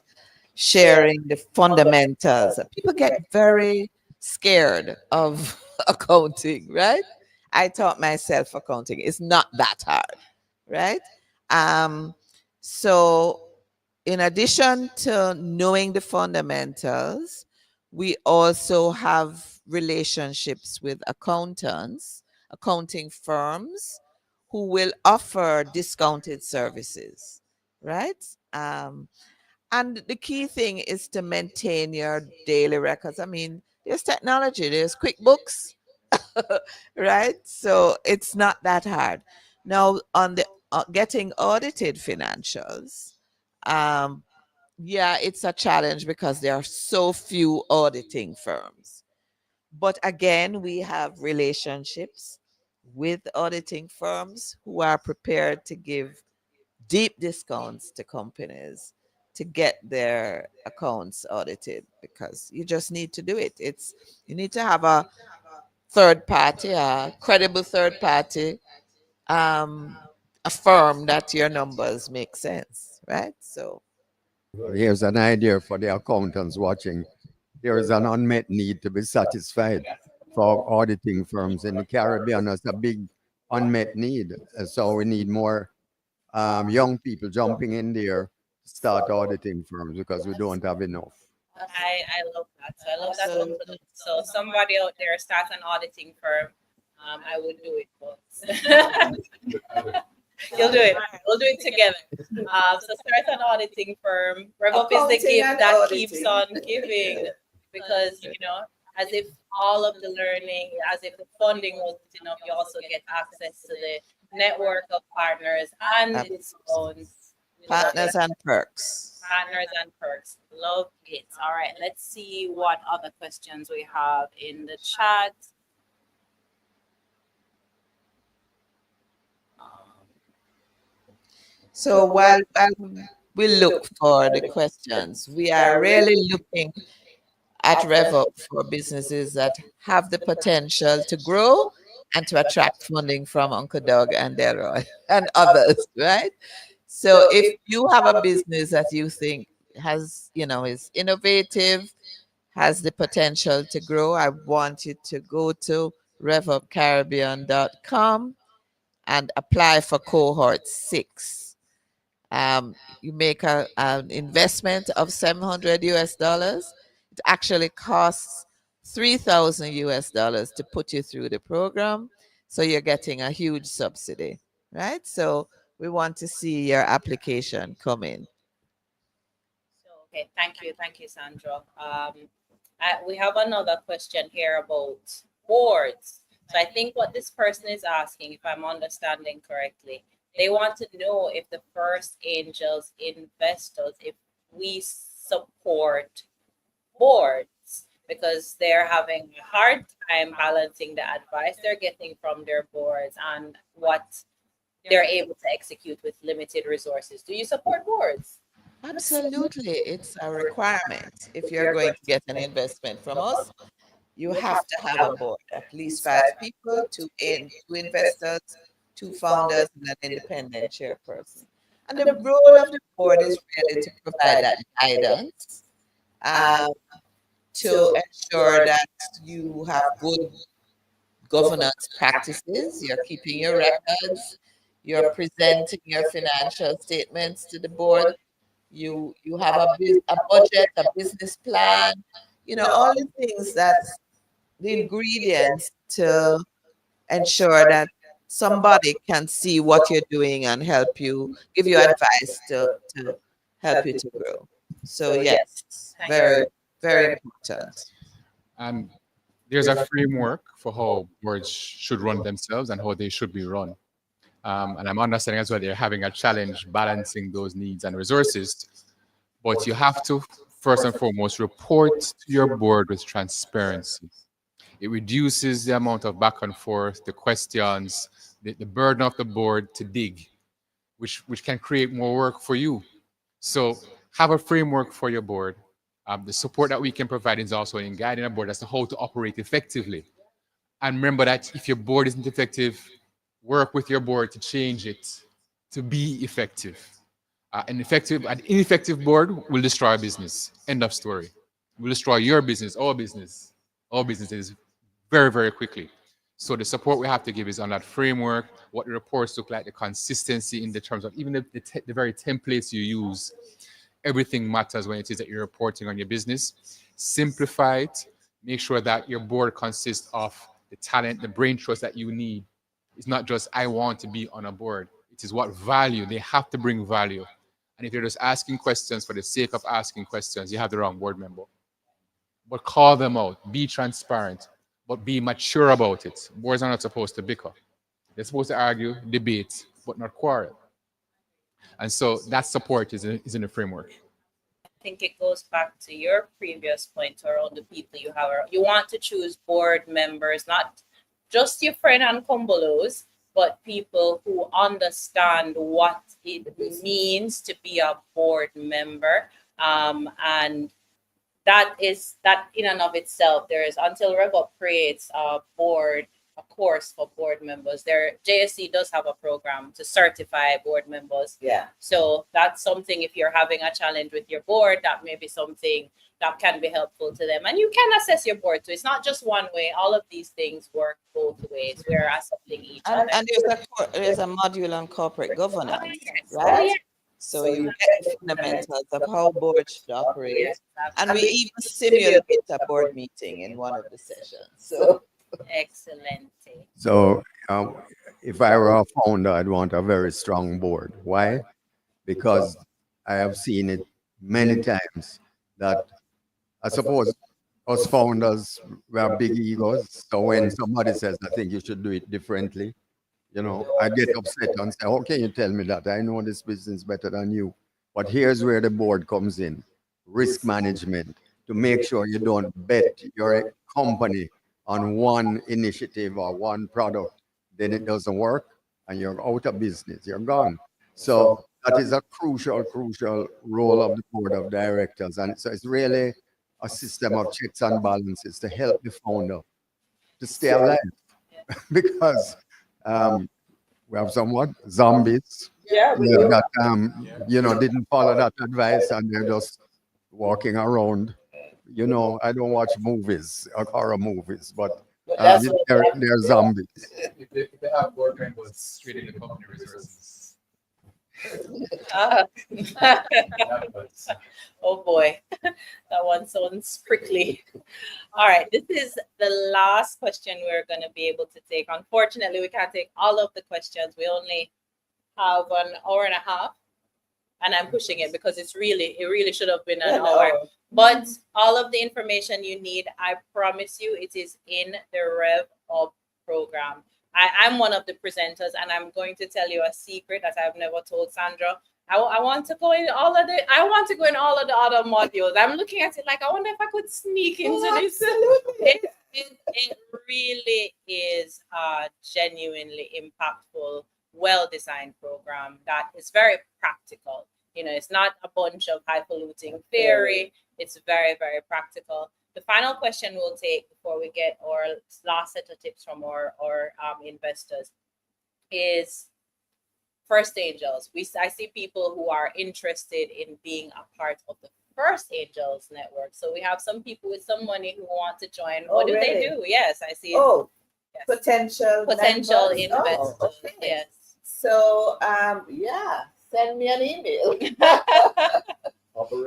sharing the fundamentals. People get very scared of accounting, right? I taught myself accounting. It's not that hard, right? So in addition to knowing the fundamentals, we also have relationships with accountants, accounting firms who will offer discounted services, right? And the key thing is to maintain your daily records. I mean, there's technology, there's QuickBooks, right? So it's not that hard. Now, on the getting audited financials, yeah, it's a challenge because there are so few auditing firms. But again, we have relationships with auditing firms who are prepared to give deep discounts to companies to get their accounts audited, because you just need to do it. You need to have a third party, a credible third party, affirm that your numbers make sense, right? So Here's an idea for the accountants watching. There is an unmet need to be satisfied for auditing firms in the Caribbean. There's a big unmet need. So we need more young people jumping in there to start auditing firms because we don't have enough. I love that. So I love that. So somebody out there starts an auditing firm. I would do it, folks. You'll do it. We'll do it together. So start an auditing firm. RevUp is the Accounting gift and that auditing. keeps on giving, because as if all of the learning, as if the funding wasn't enough, you also get access to the network of partners and discounts. partners and perks. Partners and perks. Love it. All right, let's see what other questions we have in the chat. So while we look for the questions, we are really looking at RevUp for businesses that have the potential to grow and to attract funding from Uncle Doug and Delroy and others, right? So if you have a business that you think has, is innovative, has the potential to grow, I want you to go to RevUpCaribbean.com and apply for cohort 6. You make an investment of $700. It actually costs $3,000 to put you through the program. So you're getting a huge subsidy, right? So we want to see your application come in. Okay, thank you, Sandra. We have another question here about boards. So I think what this person is asking, if I'm understanding correctly, they want to know if the first angels investors, if we support boards because they're having a hard time balancing the advice they're getting from their boards and what they're able to execute with limited resources. Do you support boards? Absolutely. It's a requirement. If you're going to get an investment from us, you have to have a board, at least 5 people, two investors, 2 founders, and an independent chairperson. And the role of the board is really to provide that guidance, to ensure that you have good governance practices, you're keeping your records, you're presenting your financial statements to the board, you have a budget, a business plan, all the things that's the ingredients to ensure that somebody can see what you're doing and help you, give you advice to help you to grow. So yes, very, very important. And there's a framework for how boards should run themselves and how they should be run. And I'm understanding as well they're having a challenge balancing those needs and resources. But you have to, first and foremost, report to your board with transparency. It reduces the amount of back and forth, the questions, the burden of the board to dig, which can create more work for you. So have a framework for your board. The support that we can provide is also in guiding a board as to how to operate effectively. And remember that if your board isn't effective, work with your board to change it to be effective. An ineffective board will destroy a business. End of story. Will destroy your business, our businesses very, very quickly. So the support we have to give is on that framework, what the reports look like, the consistency in the terms of even the very templates you use. Everything matters when it is that you're reporting on your business. Simplify it. Make sure that your board consists of the talent, the brain trust that you need. It's not just, I want to be on a board. It is what value. They have to bring value. And if you're just asking questions for the sake of asking questions, you have the wrong board member. But call them out. Be transparent. But be mature about it. Boards are not supposed to bicker. They're supposed to argue, debate, but not quarrel. And so that support is in the framework. I think it goes back to your previous point around the people you have. You want to choose board members, not just your friend and cumbelos, but people who understand what it means to be a board member. And that in and of itself, there is, until RevUp creates a course for board members. JSC does have a program to certify board members. Yeah. So that's something, if you're having a challenge with your board, that may be something that can be helpful to them. And you can assess your board too. It's not just one way. All of these things work both ways. We're assessing each other. And there's a module on corporate governance, yes. right? Oh, yes. So you get the fundamentals of how boards should operate. And we even simulate a board meeting in one of the sessions. So Excellent. So if I were a founder, I'd want a very strong board. Why? Because I have seen it many times that I suppose us founders, we have big egos. So when somebody says, I think you should do it differently, I get upset and say, how can you tell me that? I know this business better than you. But here's where the board comes in. Risk management, to make sure you don't bet your company on one initiative or one product, then it doesn't work and you're out of business, you're gone. So that is a crucial role of the board of directors. And so it's really a system of checks and balances to help the founder to stay alive. Because we have somewhat zombies that didn't follow that advice and they're just walking around. I don't watch movies or horror movies, but they're zombies. If they have board members straight in the company resources. Oh boy, that one sounds prickly. All right, this is the last question we're going to be able to take. Unfortunately, we can't take all of the questions. We only have an hour and a half, and I'm pushing it because it really should have been an hour. But all of the information you need, I promise you, it is in the RevUp program. I'm one of the presenters, and I'm going to tell you a secret that I've never told Sandra. I want to go in all of the. I want to go in all of the other modules. I'm looking at it like I wonder if I could sneak into this. It really is a genuinely impactful, well-designed program that is very practical. You know, it's not a bunch of highfalutin theory. It's very, very practical. The final question we'll take before we get our last set of tips from our investors is First Angels. I see people who are interested in being a part of the First Angels network. So we have some people with some money who want to join. What do they do? Yes, I see. Oh, yes. potential Potential members? investors. Oh, okay. Yes. So yeah, send me an email.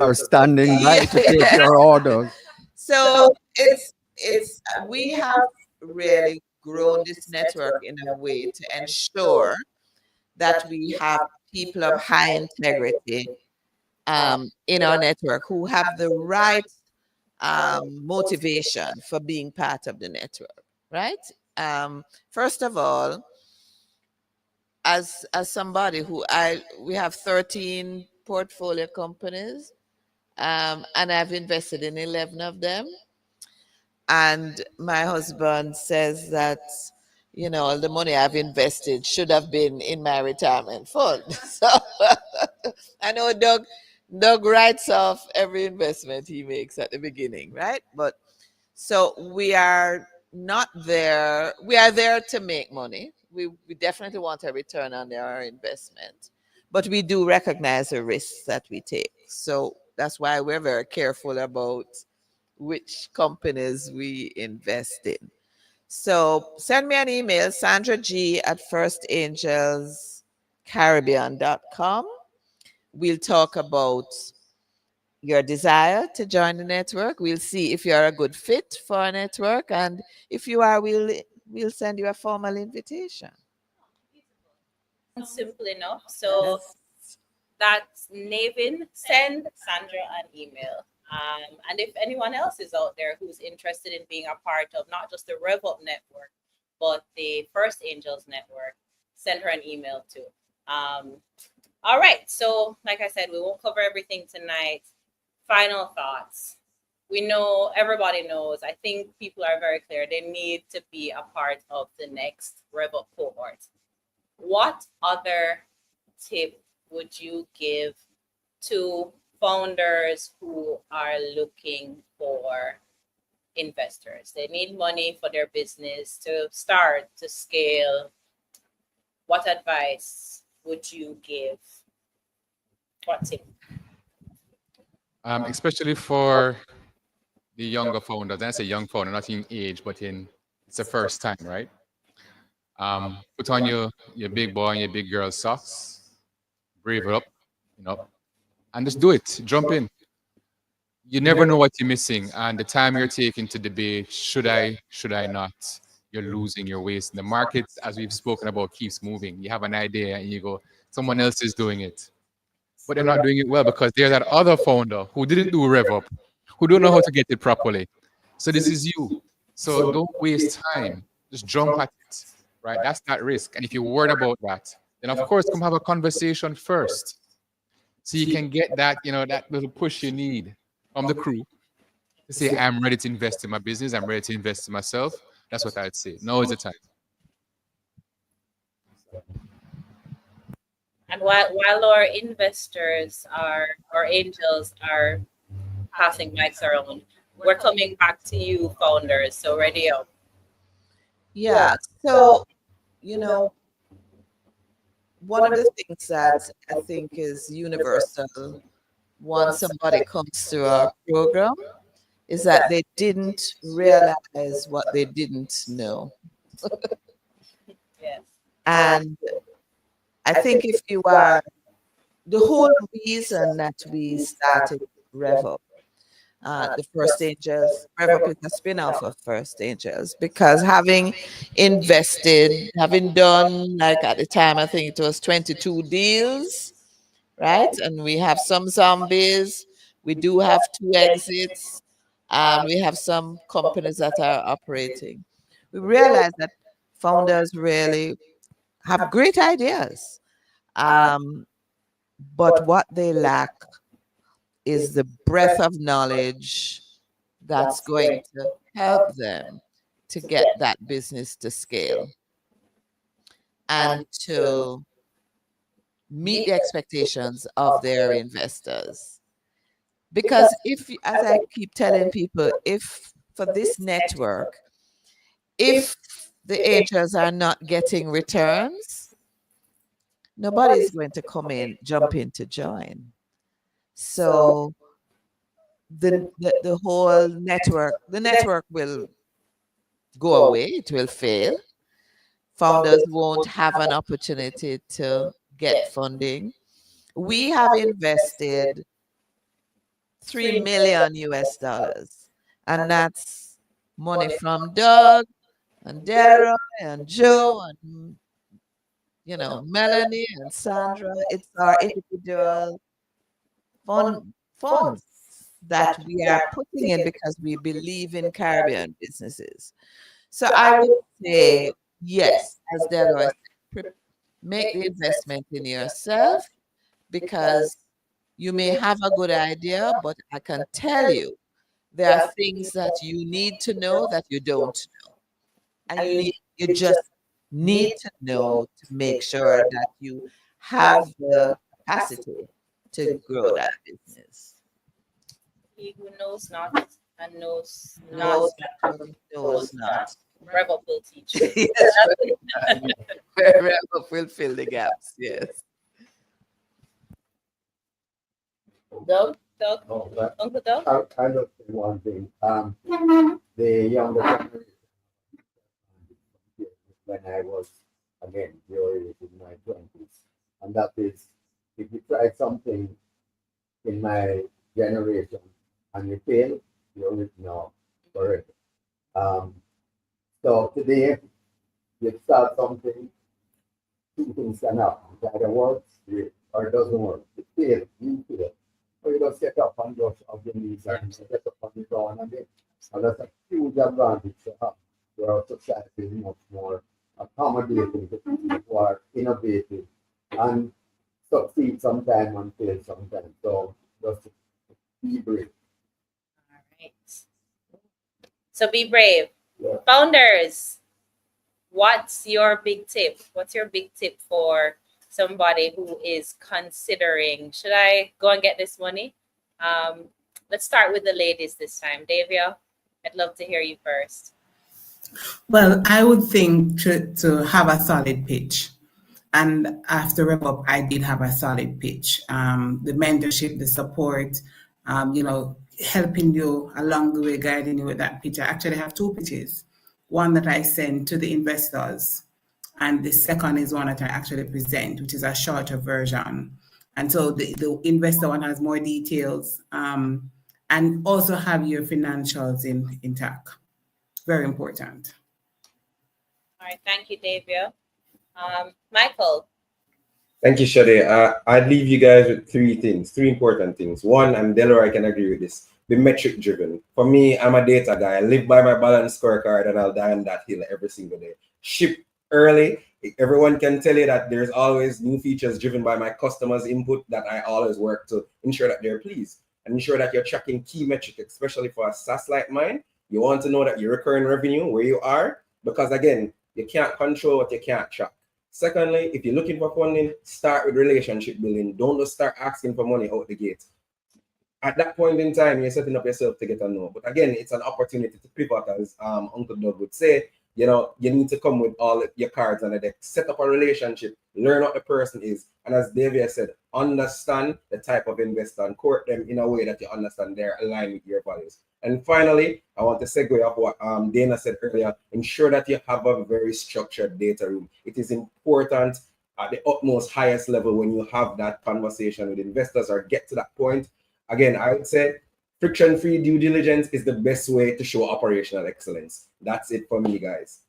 Are standing by to take your orders. So it's we have really grown this network in a way to ensure that we have people of high integrity in our network who have the right motivation for being part of the network, right? First of all, as somebody who we have 13 portfolio companies, and I've invested in 11 of them. And my husband says that, you know, the money I've invested should have been in my retirement fund. So I know Doug writes off every investment he makes at the beginning, right? But so we are not there. We are there to make money. We definitely want a return on our investment, but we do recognize the risks that we take. So that's why we're very careful about which companies we invest in. So send me an email, Sandra G at firstangelscaribbean.com. We'll talk about your desire to join the network. We'll see if you're a good fit for a network. And if you are, we'll send you a formal invitation. Simple enough. So that's Navin. Send Sandra an email. And if anyone else is out there who's interested in being a part of not just the RevUp network, but the First Angels network, send her an email too. All right. So, like I said, we won't cover everything tonight. Final thoughts. We know, everybody knows, I think people are very clear. They need to be a part of the next RevUp cohort. What other tip would you give to founders who are looking for investors? They need money for their business to start, to scale. What advice would you give? What tip? Especially for the younger founders. And I say young founder, not in age, but it's the first time, right? Put on your big boy and your big girl socks, brave it up, you know, and just do it. Jump in. You never know what you're missing, and the time you're taking to debate, should I not? You're losing, you're wasting. The market, as we've spoken about, keeps moving. You have an idea and you go, someone else is doing it, but they're not doing it well because there's that other founder who didn't do RevUp, who don't know how to get it properly. So this is you. So don't waste time. Just jump at it, right? That's that risk. And if you're worried about that, then of course come have a conversation first, so you can get that, you know, that little push you need from the crew to say, I'm ready to invest in my business. I'm ready to invest in myself. That's what I'd say. Now is the time. And while our investors our angels are passing mics around, we're coming back to you, founders. So ready up. Yeah. So, you know, one of the things that I think is universal once somebody comes to our program is that they didn't realize what they didn't know. Yes. And I think if you are, the whole reason that we started RevUp, the First Angels, RevUp is a spin-off of First Angels, because having invested, having done, like at the time, I think it was 22 deals, right? And we have some zombies, we do have 2 exits, and we have some companies that are operating. We realize that founders really have great ideas. but what they lack is the breadth of knowledge that's going to help them to get that business to scale and to meet the expectations of their investors. Because if, as I keep telling people, if for this network, if the angels are not getting returns, nobody's going to jump in to join. So the whole network, the network will go away, it will fail. Founders won't have an opportunity to get funding. We have invested $3 million US, and that's money from Doug and Delroy and Joe and Melanie and Sandra. It's our individual funds that we are putting in because we believe in Caribbean businesses. So I would say yes, as Delroy said, make the investment in yourself, because you may have a good idea, but I can tell you there are things that you need to know that you don't know. And you just need to know to make sure that you have the capacity to grow that business. He who knows not and knows not knows not. RevUp will teach you. Yes, RevUp will fill the gaps. Yes. Doug? Oh, but Uncle Doug? I look at one thing. The younger generation, when I was again in my 20s, and that is, if you try something in my generation and you fail, you're written off forever. So today, you start something, two things can happen. It either works or it doesn't work. It fails, you fail. Or you just get up and just of your knees and get up on the ground again. And that's a huge advantage to have. Where society is much more accommodating to people who are innovative and succeed sometime and fail sometime. So just be brave. All right. So be brave. Yeah. Founders, what's your big tip? What's your big tip for somebody who is considering, should I go and get this money? Let's start with the ladies this time. Davia, I'd love to hear you first. Well, I would think to have a solid pitch. And after RevUp, I did have a solid pitch. The mentorship, the support, helping you along the way, guiding you with that pitch. I actually have two pitches. One that I send to the investors, and the second is one that I actually present, which is a shorter version. And so the investor one has more details, and also have your financials intact. Very important. All right, thank you, Davia. Michael. Thank you, Shade. I'd leave you guys with three important things. One, and Delroy can agree with this, be metric driven. For me, I'm a data guy. I live by my balance scorecard and I'll die on that hill every single day. Ship early. Everyone can tell you that there's always new features driven by my customers' input that I always work to ensure that they're pleased and ensure that you're tracking key metrics, especially for a SaaS like mine. You want to know that your recurring revenue, where you are, because again, you can't control what you can't track. Secondly, if you're looking for funding, start with relationship building. Don't just start asking for money out the gate. At that point in time, you're setting up yourself to get a no. But again, it's an opportunity to pivot, as Uncle Doug would say. You need to come with all your cards on the deck. Set up a relationship, learn what the person is, and as Davia said, understand the type of investor and court them in a way that you understand they're aligned with your values. And finally, I want to segue off what Dana said earlier. Ensure that you have a very structured data room. It is important at the utmost highest level when you have that conversation with investors or get to that point. Again, I would say friction-free due diligence is the best way to show operational excellence. That's it for me, guys.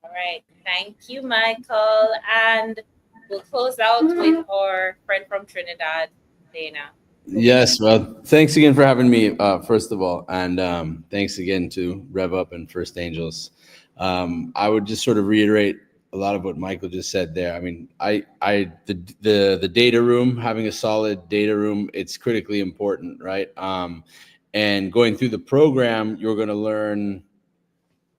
All right. Thank you, Michael. And we'll close out with our friend from Trinidad, Dana. Yes, well, thanks again for having me, first of all. And thanks again to RevUp and First Angels. I would just sort of reiterate a lot of what Michael just said there. I mean, the data room, having a solid data room, it's critically important, right? And going through the program, you're going to learn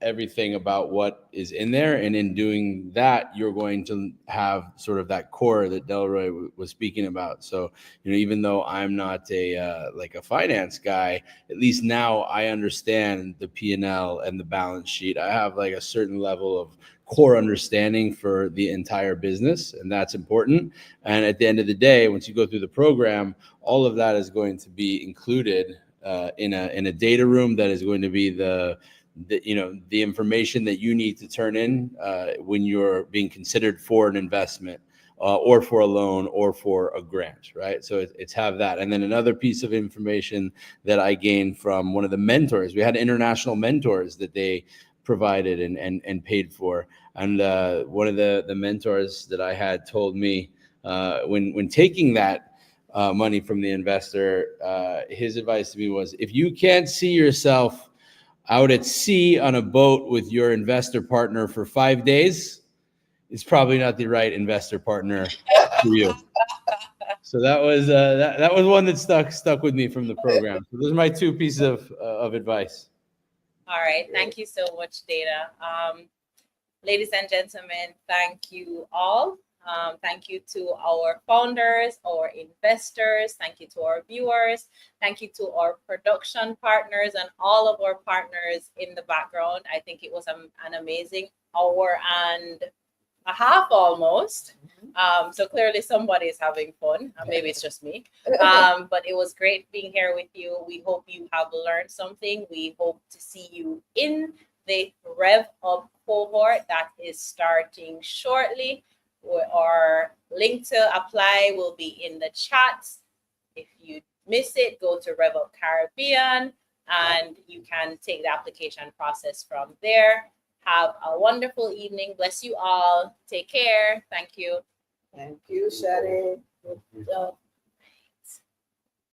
everything about what is in there, and in doing that, you're going to have sort of that core that Delroy was speaking about. So, you know, even though I'm not a like a finance guy, at least now I understand the P&L and the balance sheet. I have like a certain level of core understanding for the entire business, and that's important. And at the end of the day, once you go through the program, all of that is going to be included in a data room that is going to be the information that you need to turn in when you're being considered for an investment or for a loan or for a grant, right? So it's have that. And then another piece of information that I gained from one of the mentors, we had international mentors that they provided and paid for. And one of the mentors that I had told me when taking that money from the investor, his advice to me was, if you can't see yourself out at sea on a boat with your investor partner for 5 days, it's probably not the right investor partner for you. So that was that was one that stuck with me from the program. So those are my two pieces of advice. All right, thank you so much, Dana. Ladies and gentlemen, thank you all. Thank you to our founders, our investors. Thank you to our viewers. Thank you to our production partners and all of our partners in the background. I think it was an amazing hour and a half almost. So clearly somebody is having fun. Maybe it's just me. But it was great being here with you. We hope you have learned something. We hope to see you in the RevUp cohort that is starting shortly. Our link to apply will be in the chat. If you miss it, go to RevUp Caribbean and you can take the application process from there. Have a wonderful evening. Bless you all. Take care. Thank you. Thank you, Shari. Good job.